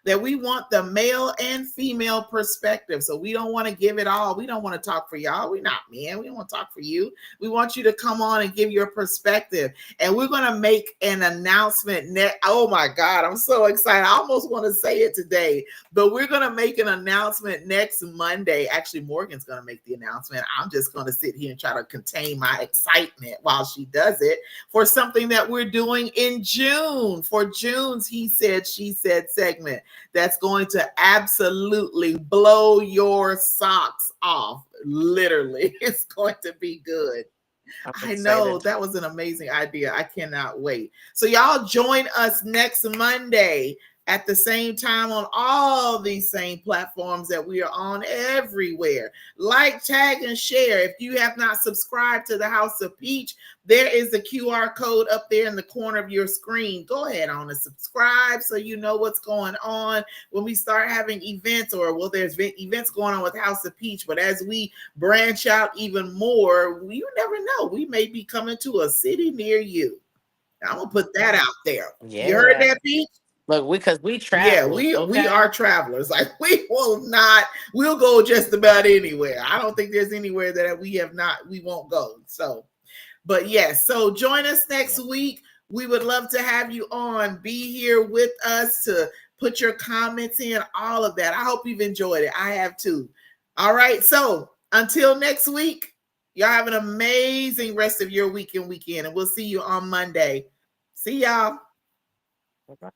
that we want the male and female perspective. So, we don't want to give it all. We don't want to talk for y'all. We're not men. We don't want to talk for you. We want you to come on and give your perspective. And we're going to make an announcement. Oh my God, I'm so excited. I almost want to say it today, but we're going to make an announcement next Monday. Actually, Morgan's going to make the announcement. I'm just going to sit here and try to contain my excitement while she does it, for something that we're doing in June, for June's He Said, She Said segment that's going to absolutely blow your socks off. Literally, it's going to be good. I'm I know, excited. that was an amazing idea. I cannot wait. So y'all join us next Monday at the same time on all these same platforms that we are on everywhere. Like, tag, and share. If you have not subscribed to the House of Peach, there is the QR code up there in the corner of your screen. Go ahead on and subscribe so you know what's going on when we start having events, or well, there's events going on with House of Peach, but as we branch out even more, you never know. We may be coming to a city near you. I'm gonna put that out there. You heard Yeah. that, Peach? Look, because we Yeah, travel, we okay? are travelers. Like, we'll go just about anywhere. I don't think there's anywhere that we won't go. So, but yes, so join us next Yeah. week. We would love to have you on. Be here with us to put your comments in, all of that. I hope you've enjoyed it. I have too. All right. So until next week, y'all have an amazing rest of your week and weekend, and we'll see you on Monday. See y'all. Bye-bye.